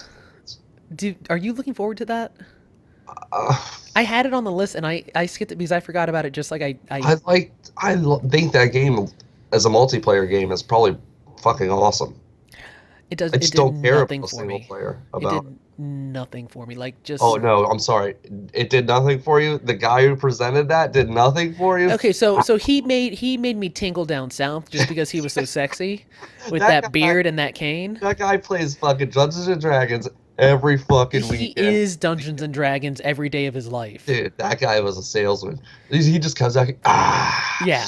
dude, are you looking forward to that? Uh, I had it on the list and I skipped it because I forgot about it. Just like think that game as a multiplayer game is probably fucking awesome. it does. I It just did don't care nothing about for single me. player It about. did nothing for me. Like just. Oh no, I'm sorry. It did nothing for you. The guy who presented that did nothing for you. Okay, so he made me tingle down south just because he was so sexy with That that guy- beard and that cane. That guy plays fucking Dungeons and Dragons every fucking He weekend. is Dungeons and Dragons every day of his life. Dude, that guy was a salesman. He just comes out. Yeah.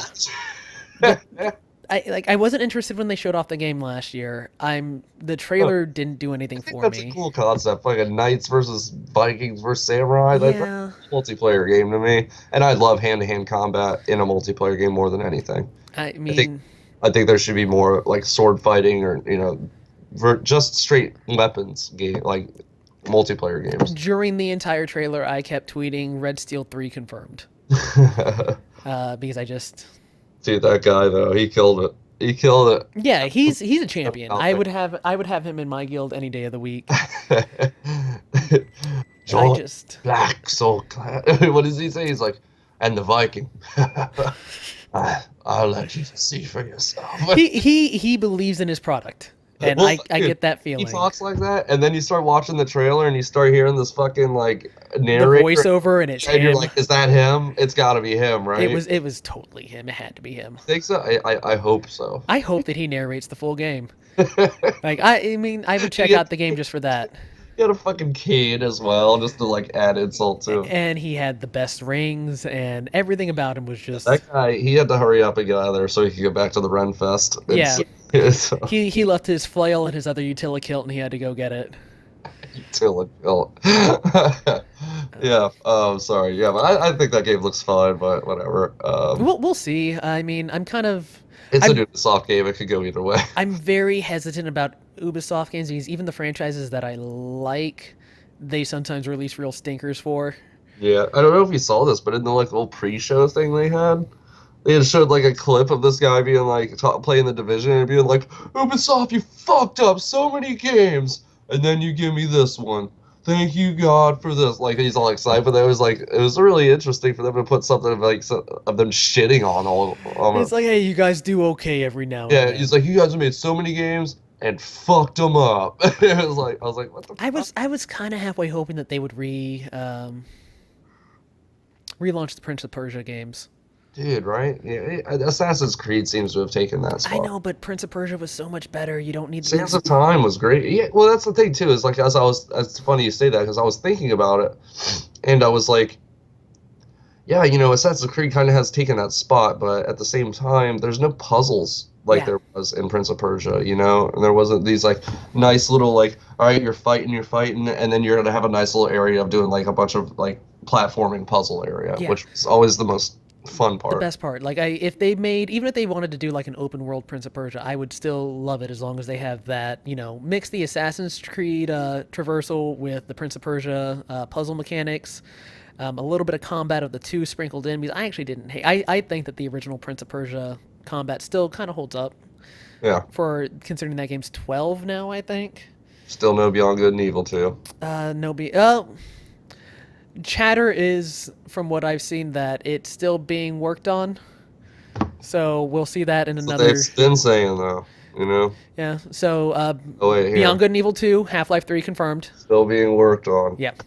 I wasn't interested when they showed off the game last year. The trailer didn't do anything I think for that's me. a cool concept. Like a Knights versus Vikings versus Samurai. That's Yeah, a multiplayer game to me. And I love hand-to-hand combat in a multiplayer game more than anything. I mean, I think there should be more like sword fighting or just straight weapons game like multiplayer games. during the entire trailer, I kept tweeting "Red Steel 3 confirmed" because I just Dude, that guy though, he killed it. He killed it. yeah, he's a champion. out I there. would have him in my guild any day of the week. I I just Black Soul Clan. What does he say? He's like, and the Viking. I'll let you see for yourself. he believes in his product, and Well, I dude, get that He feeling. talks like that, and then you start watching the trailer, and you start hearing this fucking like The narrator, voiceover and it's and you're him. like, "Is that him? It's got to be him, right?" It was totally him. It had to be him. Think so? I hope so. I hope that he narrates the full game. Like I mean, I would check Yeah. out the game just for that. He had a fucking cane as well, just to like add insult to him. And he had the best rings, and everything about him was just. That guy, he had to hurry up and get out of there so he could get back to the Renfest. It's He left his flail and his other utility kilt, and he had to go get it. utility kilt. Yeah, sorry. Yeah, but I think that game looks fine, but whatever. We'll see. I mean, I'm It's a Ubisoft game. It could go either way. I'm very hesitant about Ubisoft games because even the franchises that I like, they sometimes release real stinkers for. Yeah, I don't know if you saw this, but in the like little pre-show thing they had showed like a clip of this guy being like playing the Division and being like, "Ubisoft, you fucked up so many games, and then you give me this one. Thank you God for this." Like he's all excited, but it was really interesting for them to put something of them shitting on all. It's like, hey, you guys do okay every now and Yeah, then. he's like, "You guys have made so many games and fucked them up." I was like, "What the?" I was kind of halfway hoping that they would relaunch the Prince of Persia games. Dude, right? Yeah, Assassin's Creed seems to have taken that spot. I know, but Prince of Persia was so much better. You don't need Sands of Time was great. Yeah, well, that's the thing too. Is like it's funny you say that because I was thinking about it, and I was like, yeah, Assassin's Creed kind of has taken that spot, but at the same time, there's no puzzles like Yeah. there was in Prince of Persia, and there wasn't these like nice little like, all right, you're fighting, and then you're gonna have a nice little area of doing like a bunch of like platforming puzzle area, Yeah. which was always the most fun the part. best part. Like if they made, even if they wanted to do like an open world Prince of Persia, I would still love it as long as they have that, mix the Assassin's Creed traversal with the Prince of Persia puzzle mechanics, a little bit of combat of the two sprinkled in. Because I actually didn't hate. I think that the original Prince of Persia combat still kind of holds up Yeah, for considering that game's 12 now. I think. still no Beyond Good and Evil too. No be. Chatter is, from what I've seen, that it's still being worked on. So we'll see that in That's what another. they've been saying though. You know. Yeah. So Oh wait, Beyond here, Good and Evil 2, Half-Life 3 confirmed. still being worked on. Yep.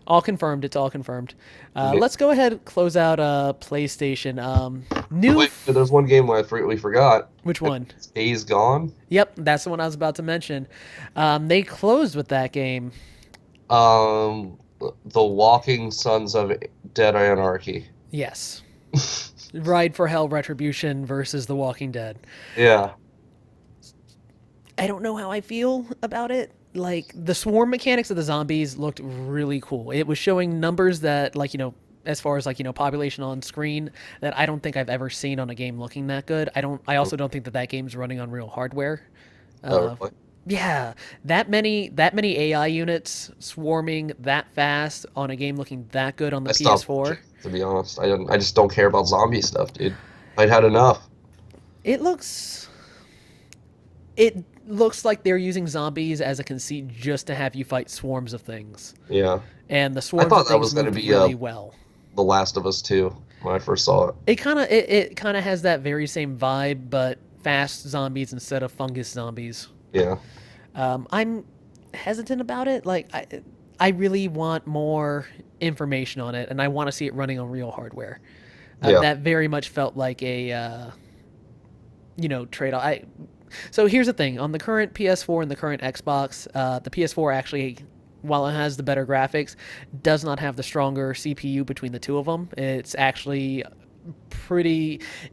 All confirmed. It's all confirmed. Yeah. Let's go ahead and close out PlayStation. New. Wait, there's one game we forgot. Which one? It's Days Gone. Yep, that's the one I was about to mention. They closed with that game. The Walking Sons of Dead Anarchy. Yes. Ride for Hell Retribution versus The Walking Dead. Yeah. I don't know how I feel about it. Like, the swarm mechanics of the zombies looked really cool. It was showing numbers that, like, as far as, like, population on screen, that I don't think I've ever seen on a game looking that good. I also don't think that game's running on real hardware. Really? Yeah, that many AI units swarming that fast on a game looking that good on the I stopped PS4. watching, to be honest. I just don't care about zombie stuff, dude. I'd had enough. It looks like they're using zombies as a conceit just to have you fight swarms of things. Yeah. And the I swarms thought of that was things going to moved be really well. The Last of Us 2 when I first saw it. It kind of has that very same vibe, but fast zombies instead of fungus zombies. Yeah. I'm hesitant about it. Like, I really want more information on it, and I want to see it running on real hardware. Yeah. That very much felt like a, trade-off. So here's the thing. On the current PS4 and the current Xbox, the PS4 actually, while it has the better graphics, does not have the stronger CPU between the two of them. It's actually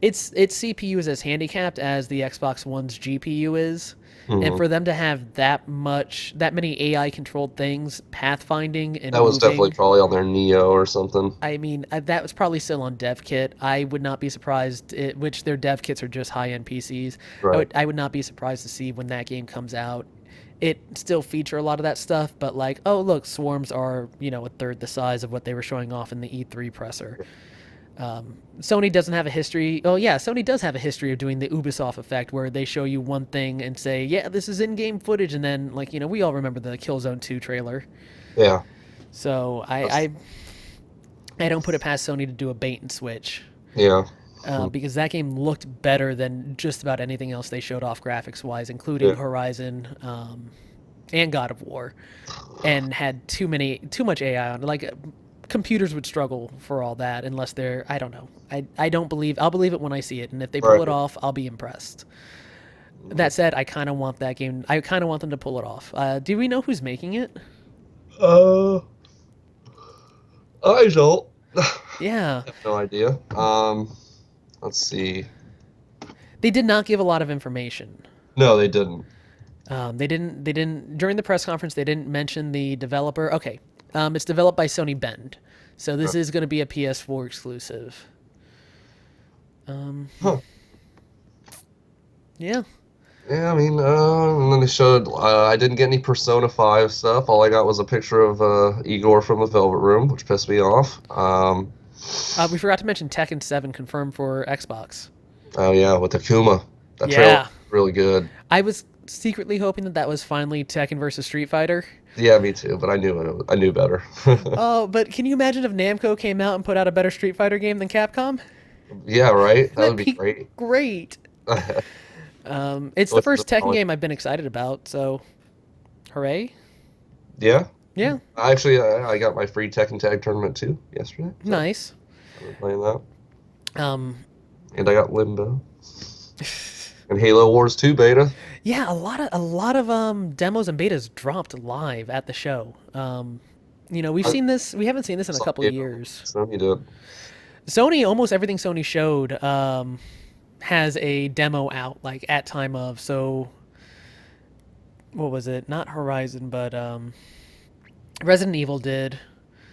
its CPU is as handicapped as the Xbox One's GPU is. And Mhm. for them to have that many AI controlled things, pathfinding and That was moving, definitely probably on their Neo or something. I mean, that was probably still on dev kit. I would not be surprised, which their dev kits are just high-end PCs. Right. I would not be surprised to see when that game comes out, it still feature a lot of that stuff, but like, oh, look, swarms are, a third the size of what they were showing off in the E3 presser. Sony doesn't have a history. Oh yeah, Sony does have a history of doing the Ubisoft effect, where they show you one thing and say, "Yeah, this is in-game footage," and then, like, we all remember the Killzone 2 trailer. Yeah. So I don't put it past Sony to do a bait and switch, Yeah. because that game looked better than just about anything else they showed off graphics-wise, including Yeah. Horizon and God of War, and had too much AI on it. Like, computers would struggle for all that unless they're, I don't know. I don't believe, I'll believe it when I see it, and if they pull Right. it off, I'll be impressed. That said, I kind of want that game. I kind of want them to pull it off. Do we know who's making it? I don't. Yeah, have no idea. Let's see. they did not give a lot of information. No, they didn't. They didn't during the press conference. They didn't mention the developer. Okay, it's developed by Sony Bend, so this is going to be a PS4 exclusive. Huh. Yeah. Yeah, I mean, and then they showed. I didn't get any Persona 5 stuff. All I got was a picture of Igor from the Velvet Room, which pissed me off. We forgot to mention Tekken 7 confirmed for Xbox. Oh yeah, with Akuma. That Yeah. trailer was really good. I was secretly hoping that was finally Tekken versus Street Fighter. Yeah, me too. But I knew it. I knew better. Oh, but can you imagine if Namco came out and put out a better Street Fighter game than Capcom? Yeah, right. That would That'd be great. Great. It's the What's first the Tekken point? game I've been excited about, so hooray. Yeah. Yeah, Actually, I got my free Tekken Tag Tournament too yesterday. So nice. I've been playing that, Um, and I got Limbo and Halo Wars 2 beta. yeah, a lot of demos and betas dropped live at the show. We've seen this. We haven't seen this in a couple of years. So you did. Sony, almost everything Sony showed has a demo out, like, at time of. So, what was it? Not Horizon, but Resident Evil did.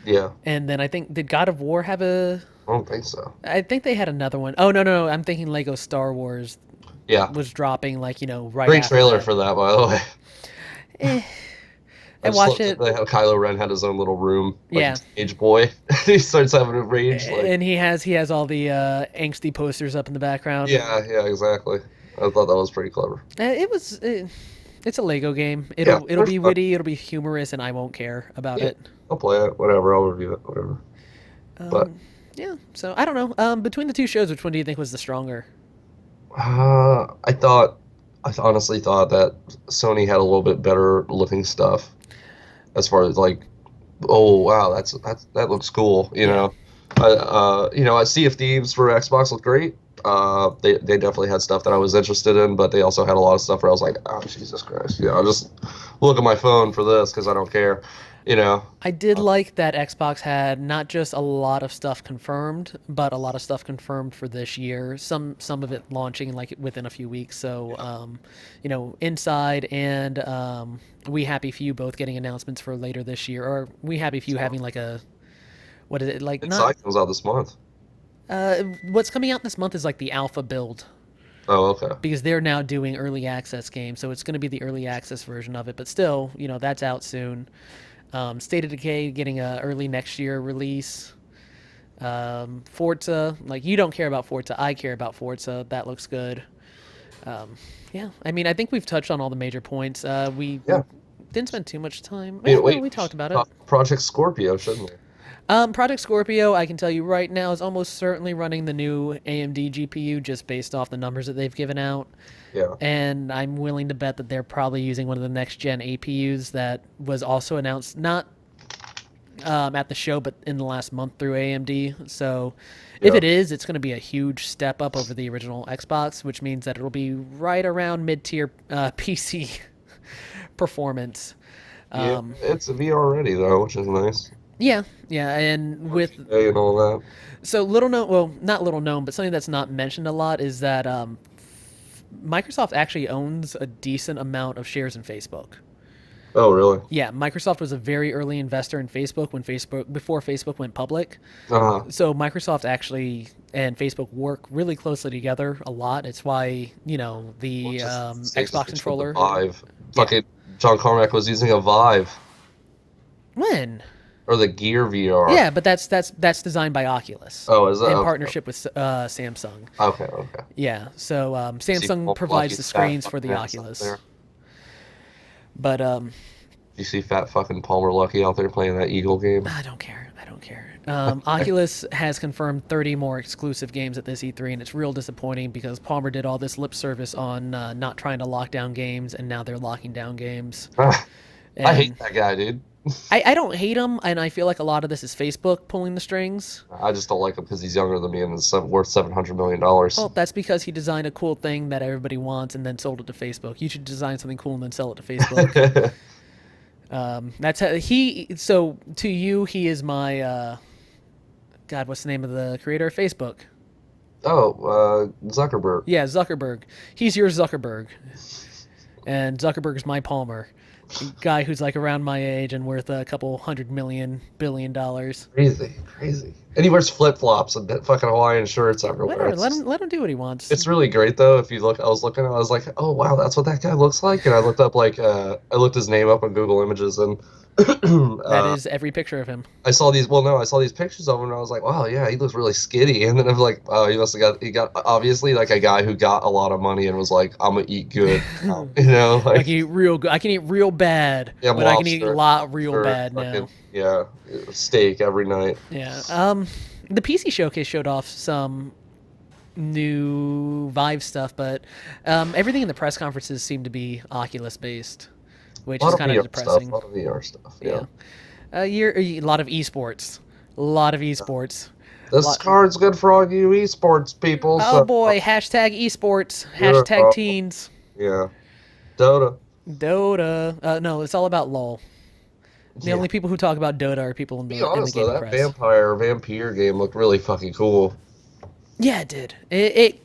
Yeah. And then I think, did God of War have a I don't think so. I think they had another one. Oh no, I'm thinking Lego Star Wars Yeah. was dropping like right Great after trailer that. for that, by the way. Eh, I I just watched loved it. that how Kylo Ren had his own little room, like Yeah. a teenage boy. He starts having a rage, like, And he has all the angsty posters up in the background. yeah, exactly. I thought that was pretty clever. It's a Lego game. Yeah, It'll there's be fun. witty. It'll be humorous, and I won't care about Yeah, it. I'll play it, whatever. I'll review it, whatever. But Yeah. So I don't know. Between the two shows, which one do you think was the stronger? I honestly thought that Sony had a little bit better looking stuff as far as like, oh wow, that looks cool. Yeah. Sea of Thieves for Xbox looked great. They definitely had stuff that I was interested in, but they also had a lot of stuff where I was like, oh Jesus Christ, I'll just look at my phone for this because I don't care, you know. I did like that Xbox had not just a lot of stuff confirmed, but a lot of stuff confirmed for this year. Some of it launching like within a few weeks. So, Inside and We Happy Few both getting announcements for later this year, or We Happy Few having like a what is it like? Not Inside comes out this month. what's coming out this month is like the alpha build Oh, okay. because they're now doing early access games, so it's going to be the early access version of it. But still, that's out soon. State of Decay getting a early next year release. Forza, like you don't care about Forza, I care about Forza. That looks good. Yeah, I mean, I think we've touched on all the major points. We Yeah. didn't spend too much time. Wait, No, wait. we talked about it. Talk Project Scorpio, shouldn't we? Project Scorpio, I can tell you right now, is almost certainly running the new AMD GPU just based off the numbers that they've given out. Yeah. And I'm willing to bet that they're probably using one of the next gen APUs that was also announced not at the show, but in the last month through AMD. So if Yeah. it is, it's going to be a huge step up over the original Xbox, which means that it'll be right around mid-tier PC performance. Yeah, it's VR ready though, which is nice. Yeah, and with And all that. so little known, well, not little known, but something that's not mentioned a lot is that Microsoft actually owns a decent amount of shares in Facebook. Oh, really? Yeah, Microsoft was a very early investor in Facebook before Facebook went public. Uh-huh. So Microsoft actually and Facebook work really closely together a lot. It's why the Xbox controller. Vive. Fucking John Carmack was using a Vive When? or the Gear VR. Yeah, but that's designed by Oculus. Oh, is that in okay. partnership with Samsung? Okay. Yeah, so Samsung Paul provides Lucky's the screens fat for the fucking ass out Oculus. there. But You see fat fucking Palmer Lucky out there playing that Eagle game? I don't care. Oculus has confirmed 30 more exclusive games at this E3, and it's real disappointing because Palmer did all this lip service on not trying to lock down games, and now they're locking down games. I And hate that guy, dude. I don't hate him, and I feel like a lot of this is Facebook pulling the strings. I just don't like him because he's younger than me and is worth $700 million. dollars. Well, that's because he designed a cool thing that everybody wants and then sold it to Facebook. You should design something cool and then sell it to Facebook. That's how So to you, he is my God. What's the name of the creator of Facebook? Zuckerberg. Yeah, Zuckerberg. He's your Zuckerberg, and Zuckerberg's my Palmer. Guy who's like around my age and worth a couple $100 billion. Crazy. And he wears flip flops and fucking Hawaiian shirts everywhere. Whatever, let him do what he wants. It's really great though. If you look, I was like, oh wow, that's what that guy looks like. And I looked up I looked his name up on Google Images and That is every picture of him. I saw these. Well, no, I saw these pictures of him and I was like, wow, yeah, he looks really skinny. And then I'm like, oh, he got obviously like a guy who got a lot of money and was like, I'm gonna eat good, I can eat real good. I can eat real bad, Yeah, but I can eat a lobster, lot real or bad fucking- now. Yeah, steak every night. Yeah. The PC showcase showed off some new Vive stuff, but everything in the press conferences seemed to be Oculus based, which is kind of depressing. A lot of VR stuff. Yeah. A lot of esports. A lot of esports. This card's good for all you esports people. Oh so- boy, hashtag esports, Yeah. hashtag teens, Yeah. Dota. Dota. No, it's all about LOL. The Yeah. only people who talk about Dota are people in To the, be honest in the though, gaming that press. vampire game looked really fucking cool. Yeah, it did. It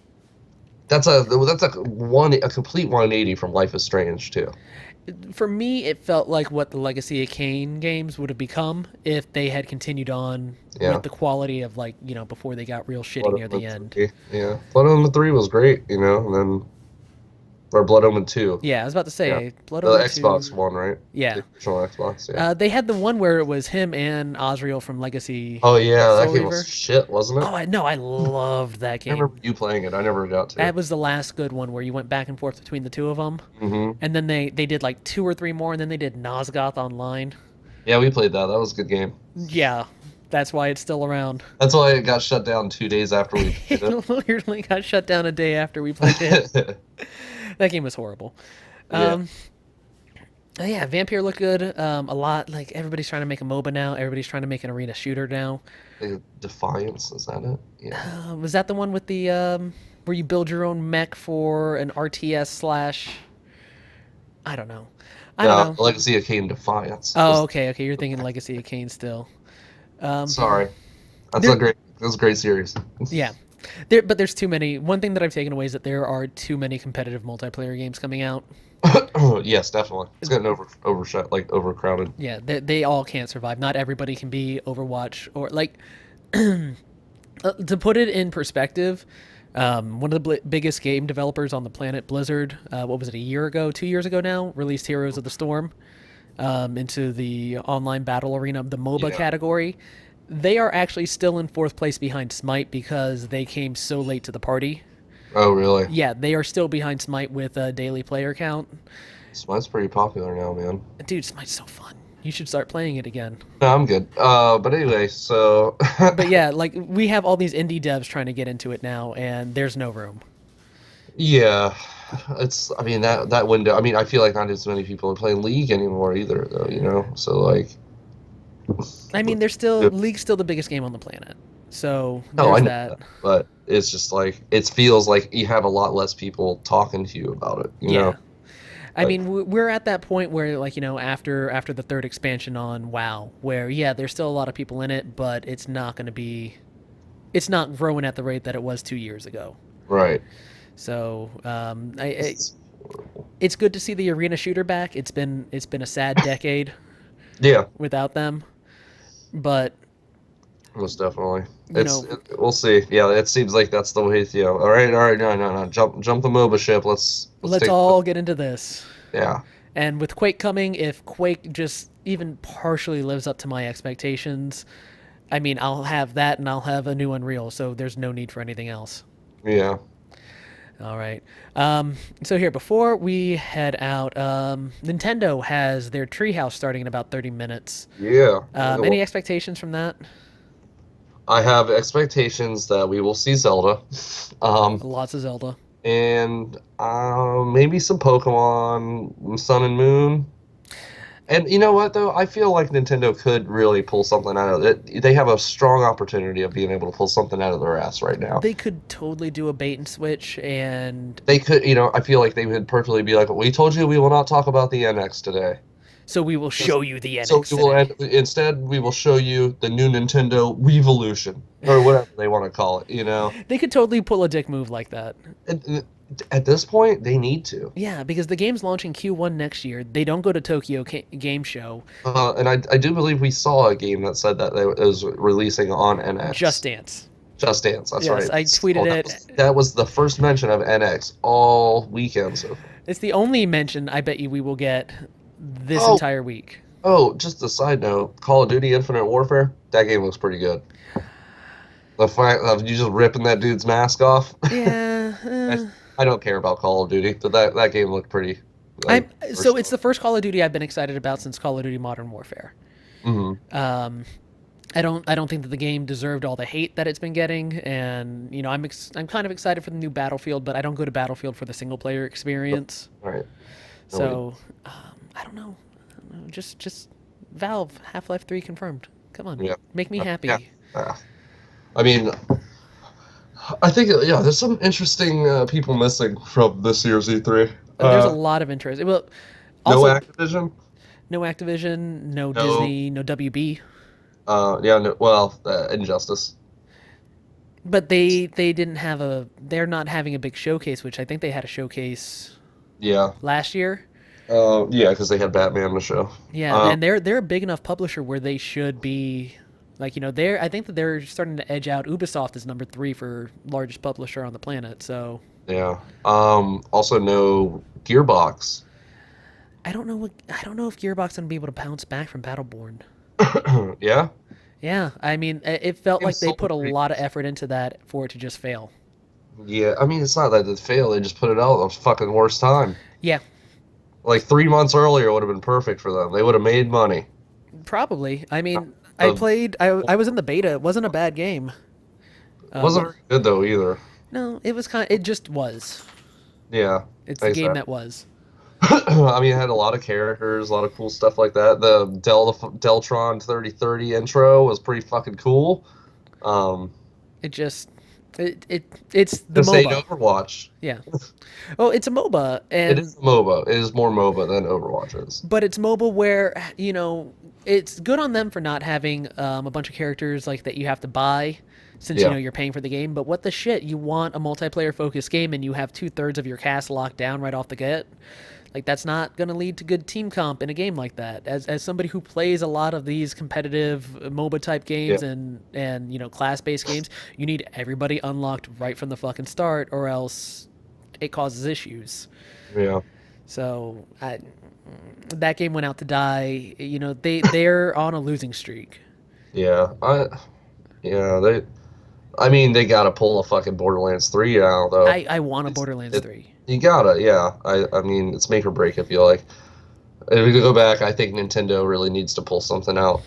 That's a complete 180 from Life is Strange too. for me, it felt like what the Legacy of Kain games would have become if they had continued on Yeah. with the quality of like before they got real shitty Blood near the Omen end. 3. Yeah. Blood Omen 3 was great, and then or Blood Omen 2. Yeah, I was about to Yeah. say Blood The Omen Xbox 2. one, right? Yeah, The original Xbox, yeah. they had the one where it was him and Osriel from Legacy Oh yeah, that Soul game was Reaver. shit, wasn't it? Oh, I know, I loved that I remember game. you playing it. I never got to. That was the last good one where you went back and forth between the two of them, Hmm. and then they did like two or three more, and then they did Nosgoth Online. Yeah, we played that. That was a good game. Yeah, that's why it's still around. That's why it got shut down 2 days after we played It literally got shut down a day after we played it. it. That game was horrible. Yeah. Um, yeah, Vampire looked good. A lot like everybody's trying to make a MOBA now. Everybody's trying to make an arena shooter now. Defiance, is that it? Yeah. Was that the one with the where you build your own mech for an RTS slash? I don't know. I don't know. Legacy of Kain Defiance. Oh, okay, okay. You're thinking Legacy of Kain still. Sorry. That's there- a great. That was a great series. Yeah. But there's too many. One thing that I've taken away is that there are too many competitive multiplayer games coming out. Yes, definitely. It's getting overshot, like overcrowded. Yeah, they all can't survive. Not everybody can be Overwatch or like. To put it in perspective, one of the biggest game developers on the planet, Blizzard, what was it, a year ago, 2 years ago now, released Heroes of the Storm into the online battle arena, the MOBA Yeah. category. They are actually still in fourth place behind Smite because they came so late to the party. Oh, really? Yeah, they are still behind Smite with a daily player count. Smite's pretty popular now, man. Dude, Smite's so fun. You should start playing it again. No, I'm good. But anyway, so But yeah, like we have all these indie devs trying to get into it now, and there's no room. yeah, I mean that window. I mean, I feel like not as many people are playing League anymore either, though. So like, I mean, there's still Yeah. League's still the biggest game on the planet, so no, I there's know that. but it's just like it feels like you have a lot less people talking to you about it. You Yeah, know? I mean, we're at that point where like after the third expansion on WoW, where yeah, there's still a lot of people in it, but it's not going to be, it's not growing at the rate that it was 2 years ago. Right. So it's good to see the arena shooter back. It's been a sad decade Yeah, without them, but most definitely. You know- We'll see. Yeah, it seems like that's the way. All right, no. Jump the MOBA ship. Let's let's take all get into this. Yeah. And with Quake coming, if Quake just even partially lives up to my expectations, I mean, I'll have that and I'll have a new Unreal, so there's no need for anything else. Yeah. All right. So here, before we head out, Nintendo has their Treehouse starting in about 30 minutes. Yeah. Any expectations from that? I have expectations that we will see Zelda, Lots of Zelda. and maybe some Pokemon Sun and Moon. And you know what though? I feel like Nintendo could really pull something out of it. They have a strong opportunity of being able to pull something out of their ass right now. They could totally do a bait and switch, and They could, I feel like they would perfectly be like, "We told you we will not talk about the NX today. so we will show you the NX. So we will, today. instead, we will show you the new Nintendo Revolution or whatever they want to call it. They could totally pull a dick move like that. At this point, they need to. Yeah, because the game's launching Q1 next year. They don't go to Tokyo Game Show. And I do believe we saw a game that said that it was releasing on NX. Just Dance. Just Dance, that's Yes, right. I tweeted it. That was the first mention of NX all weekend so far. It's the only mention I bet you we will get this Oh. entire week. Oh, just a side note, Call of Duty Infinite Warfare, that game looks pretty good. The fact of you just ripping that dude's mask off. Yeah. I don't care about Call of Duty, but that game looked pretty. So it's the first Call of Duty I've been excited about since Call of Duty Modern Warfare. Mm-hmm. I don't think that the game deserved all the hate that it's been getting, and I'm kind of excited for the new Battlefield, but I don't go to Battlefield for the single player experience. Right. So I don't know. Just Valve Half-Life 3 confirmed. Come on, Yeah. make me happy. Yeah. I mean, I think there's some interesting people missing from this year's E3. There's a lot of interest. Well, No also, Activision. no Activision, no No. Disney, no WB. Injustice. But they didn't have they're not having a big showcase, which I think they had a showcase Yeah. last year. Yeah, because they had Batman in the show. Yeah, and they're a big enough publisher where they should be like, they're I think that they're starting to edge out Ubisoft as number 3 for largest publisher on the planet. So Yeah. Also no Gearbox. I don't know if Gearbox gonna be able to bounce back from Battleborn. Yeah. Yeah, I mean, it felt Game like they put sold a pretty. lot of effort into that for it to just fail. Yeah. I mean, it's not that it failed. They just put it out at the fucking worst time. Yeah, Like 3 months earlier would have been perfect for them. They would have made money. probably. I mean, The I was in the beta. It wasn't a bad game. wasn't very good though either. No, it was it just was. Yeah. It's the game Exactly. that was. I mean, it had a lot of characters, a lot of cool stuff like that. The Deltron 3030 intro was pretty fucking cool. Um, It just it's the this ain't MOBA. Overwatch. Yeah. Oh, it's a MOBA, It and is a MOBA. It is more MOBA than Overwatch is. but it's MOBA where it's good on them for not having a bunch of characters like that you have to buy, since Yeah. you're paying for the game. But what the shit? You want a multiplayer focused game, and you have 2/3 of your cast locked down right off the get. Like that's not going to lead to good team comp in a game like that. As somebody who plays a lot of these competitive MOBA type Yeah. games and class based games, you need everybody unlocked right from the fucking start, or else it causes issues. Yeah. So that game went out to die. They're on a losing streak. Yeah. Yeah, I mean, they gotta pull a fucking Borderlands 3 out though. I want a It's Borderlands it 3. You gotta, yeah. I mean, it's make or break, I feel like. If we could go back, I think Nintendo really needs to pull something out.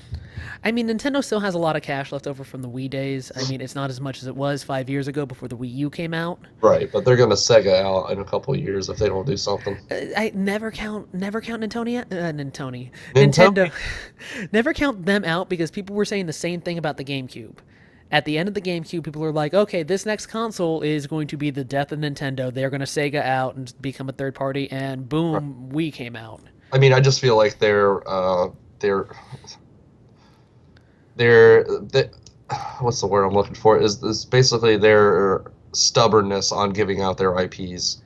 I mean, Nintendo still has a lot of cash left over from the Wii days. I mean, it's not as much as it was 5 years ago before the Wii U came out. Right, but they're gonna Sega out in a couple of years if they don't do something. I never count Nintendo? Nintendo, never count them out because people were saying the same thing about the GameCube. At the end of the GameCube, people were like, "Okay, this next console is going to be the death of Nintendo. They're going to Sega out and become a third party." And boom, Wii came out. I mean, I just feel like they what's the word I'm looking for is basically their stubbornness on giving out their IPs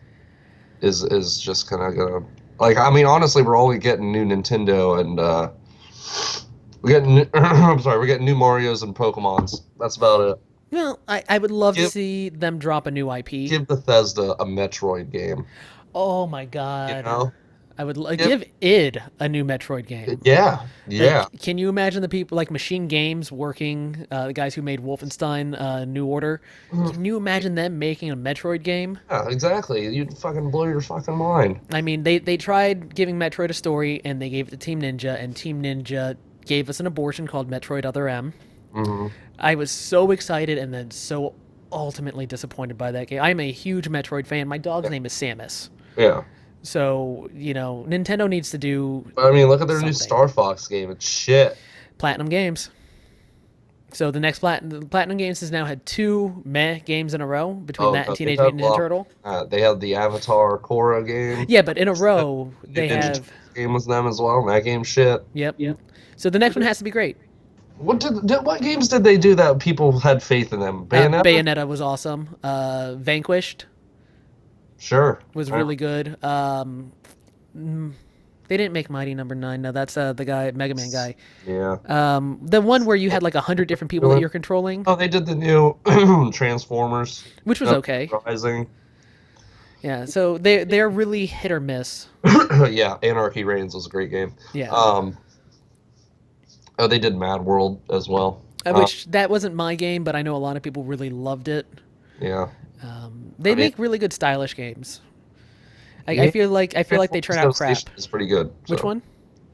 is just kind of gonna, like, I mean, honestly, we're only getting new Nintendo and we're getting I'm sorry, we're getting new Mario's and Pokemons. That's about it. Well, I would love to Give see them drop a new IP. give Bethesda a Metroid game. Oh my You god. know? I would Give, give id a new Metroid game. yeah, yeah. Like, can you imagine the people like Machine Games working, the guys who made Wolfenstein New Order? Can you imagine them making a Metroid game? Yeah, exactly. You'd fucking blow your fucking mind. I mean, they tried giving Metroid a story, and they gave it to Team Ninja, and Team Ninja gave us an abortion called Metroid Other M. Hmm. I was so excited and then so ultimately disappointed by that game. I'm a huge Metroid fan. My dog's name is Samus. Yeah. So, Nintendo needs to do But I mean, look at their new something. Star Fox game. It's shit. Platinum Games. So the next Platinum Games has now had 2 meh games in a row between Oh, that and no, Teenage Mutant Ninja Turtle. they had the Avatar Korra game. Yeah, but in a row The they Ninja have. Turtles game was them as well. And that game shit. Yep. So the next one has to be great. What games did they do that people had faith in them? Bayonetta. Bayonetta was awesome. Vanquished Sure. was really good. They didn't make Mighty Number 9. No, that's the guy, Mega Man guy. Yeah. The one where you had like 100 different people that you're controlling, Oh, they did the new Transformers. which was okay. Rising. Yeah. So they're really hit or miss. Yeah, Anarchy Reigns was a great game. Yeah. Oh, they did Mad World as well. Which that wasn't my game, but I know a lot of people really loved it. Yeah. They I mean- make really good stylish games. I Yeah. feel like they turn out crap. It's pretty good. Which so. one?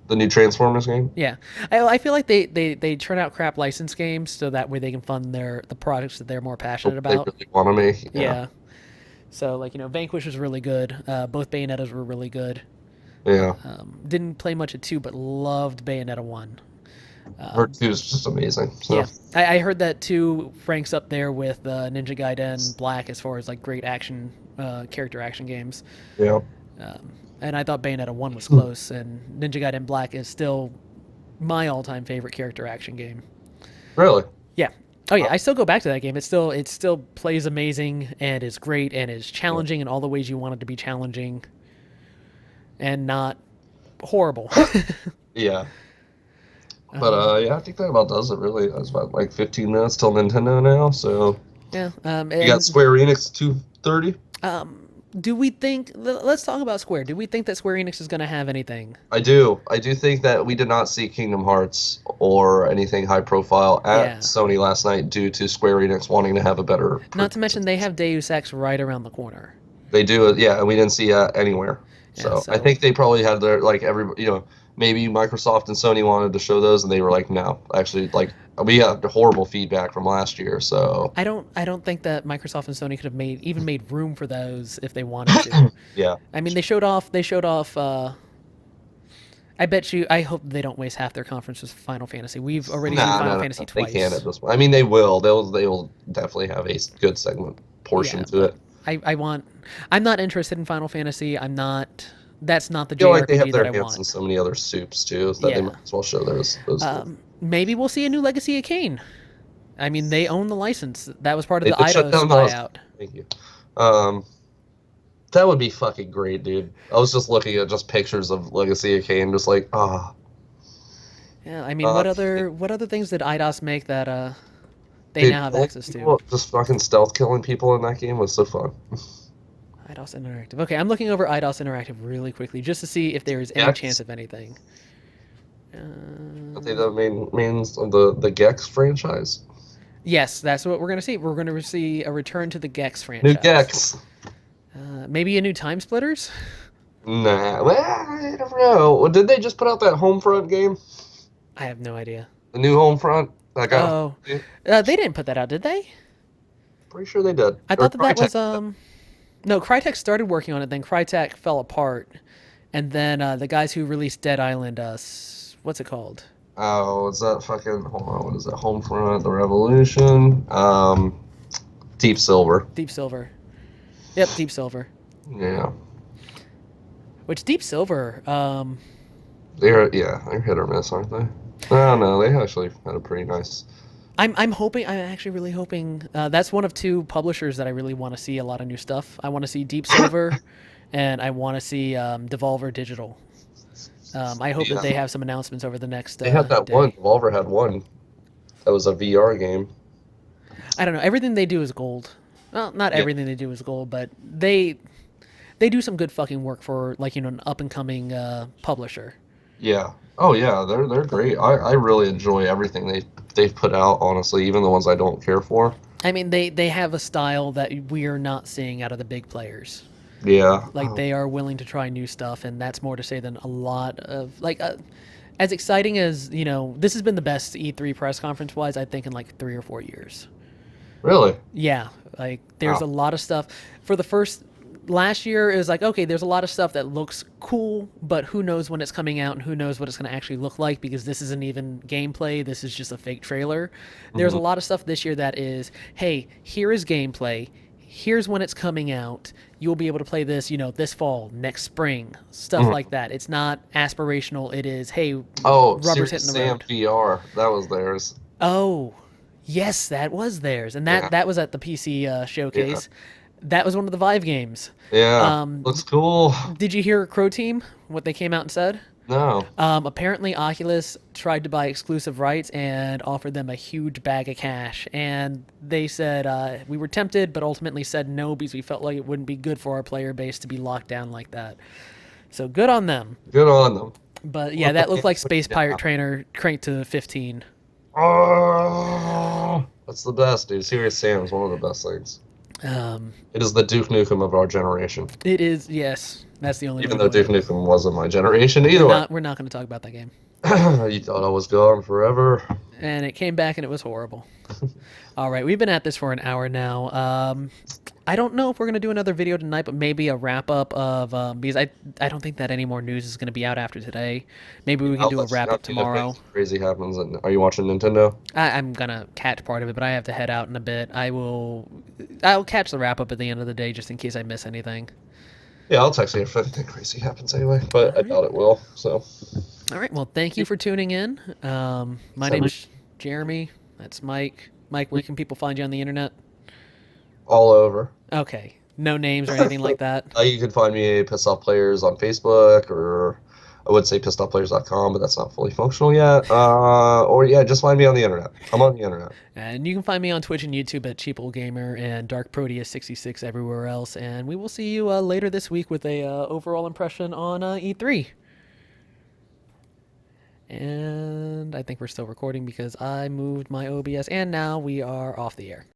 The new Transformers game. Yeah, I feel like they turn out crap license games so that way they can fund the projects that they're more passionate They about. really want to make. Yeah. So like Vanquish was really good. Both Bayonettas were really good. Yeah. Didn't play much of 2, but loved Bayonetta 1. Her 2 is just amazing. So. Yeah, I heard that 2 ranks up there with Ninja Gaiden Black as far as like great action character action games. Yeah. And I thought Bayonetta 1 was close, and Ninja Gaiden Black is still my all-time favorite character action game. Really. Yeah. Oh yeah, I still go back to that game. It still plays amazing and is great and is challenging in all the ways you want it to be challenging, and not horrible. Yeah. But yeah, I think that about does it. Really, it's about like 15 minutes till Nintendo now. So Yeah. you got And Square Enix 230. do we think? Let's talk about Square. Do we think that Square Enix is going to have anything? I do. I do think that we did not see Kingdom Hearts or anything high profile at Yeah. Sony last night due to Square Enix wanting to have a better. Not to mention they have Deus Ex right around the corner. They do it, yeah, and we didn't see that anywhere. Yeah, So I think they probably had their like maybe Microsoft and Sony wanted to show those, and they were like, no, actually, like we got horrible feedback from last year. So I don't think that Microsoft and Sony could have made room for those if they wanted to. yeah, I mean, they showed off. I hope they don't waste half their conference with Final Fantasy. We've already seen Final Fantasy they twice. can't at this point. I mean, they will. They'll definitely have a good segment portion Yeah, to it. I'm not interested in Final Fantasy. I'm not. That's not the I feel like they JRPG have their that I hands in want. so many other soups too, that they Yeah. might as well show those. Maybe we'll see a new Legacy of Kain. I mean, they own the license. That was part of They the did shut Eidos down the buyout. Thank you. That would be fucking great, dude. I was just looking at just pictures of Legacy of Kain, just like, Yeah, I mean, Uh, what other things did Eidos make that they dude, now have killing access to? people, just fucking stealth killing people in that game was so fun. Eidos Interactive. Okay, I'm looking over Eidos Interactive really quickly just to see if there is any Gex? chance of anything. Are they the mains of the Gex franchise? Yes, that's what we're gonna see. We're gonna see a return to the Gex franchise. New Gex. Maybe a new Time Splitters. Nah, well, I don't know. Well, did they just put out that Homefront game? I have no idea. The new Homefront? That got Oh, they didn't put that out, did they? pretty sure they did. I Or thought that was Crytek. No, Crytek started working on it. Then Crytek fell apart, and then the guys who released Dead Island, what's it called? Oh, is that fucking? Hold on, what is that? Homefront, The Revolution, Deep Silver. Deep Silver. Yep, Deep Silver. Yeah, Which Deep Silver, they're hit or miss, aren't they? I don't know. They actually had a pretty nice. I'm actually really hoping that's one of two publishers that I really want to see a lot of new stuff. I want to see Deep Silver, and I want to see Devolver Digital. I hope that they have some announcements over the next. They had that day. one. Devolver had one. That was a VR game. I don't know. Everything they do is gold. Well, not Yeah. everything they do is gold, but they do some good fucking work for an up and coming publisher. Yeah. Oh yeah, they're great. I really enjoy everything they've put out. Honestly, even the ones I don't care for. I mean, they have a style that we are not seeing out of the big players. Yeah. Like they are willing to try new stuff, and that's more to say than a lot of as exciting as this has been the best E3 press conference wise, I think, in like 3 or 4 years. Really. Yeah, like there's Wow. a lot of stuff. For the first last year, it was like, okay, there's a lot of stuff that looks cool, but who knows when it's coming out and who knows what it's going to actually look like, because this isn't even gameplay. This is just a fake trailer. There's a lot of stuff this year that is, hey, here is gameplay. Here's when it's coming out. You'll be able to play this, this fall, next spring, stuff like that. It's not aspirational. It is, hey, Oh, rubber's Serious hitting the Sam road. VR. That was theirs. Oh, yes, that was theirs, and that was at the PC showcase. That was one of the Vive games. Yeah. Looks cool. Did you hear Crow Team? What they came out and said? No. Apparently, Oculus tried to buy exclusive rights and offered them a huge bag of cash. And they said, we were tempted, but ultimately said no because we felt like it wouldn't be good for our player base to be locked down like that. So good on them. Good on them. But yeah, that looked like Space Pirate Trainer cranked to 15. Oh, that's the best, dude. Serious Sam is one of the best things. It is the Duke Nukem of our generation. It is, yes. That's the only Even way though to Duke put it. Nukem wasn't my generation either way. We're not going to talk about that game. You thought I was gone forever. And it came back and it was horrible. All right, we've been at this for an hour now. I don't know if we're going to do another video tonight, but maybe a wrap-up of... because I don't think that any more news is going to be out after today. Maybe we can do a wrap-up tomorrow. Crazy happens. And are you watching Nintendo? I'm going to catch part of it, but I have to head out in a bit. I'll catch the wrap-up at the end of the day just in case I miss anything. Yeah, I'll text you if anything crazy happens anyway, but I doubt it will, so... All right, well, thank you for tuning in. My name is Jeremy. That's Mike. Mike, where can people find you on the internet? All over. Okay. No names or anything like that? You can find me at Piss Off Players on Facebook or I would say pissedofpplayers.com, but that's not fully functional yet. Or yeah, just find me on the internet. I'm on the internet. And you can find me on Twitch and YouTube at Cheaple Gamer and Dark Proteus 66 everywhere else. And we will see you later this week with a overall impression on E3. And I think we're still recording because I moved my OBS, and now we are off the air.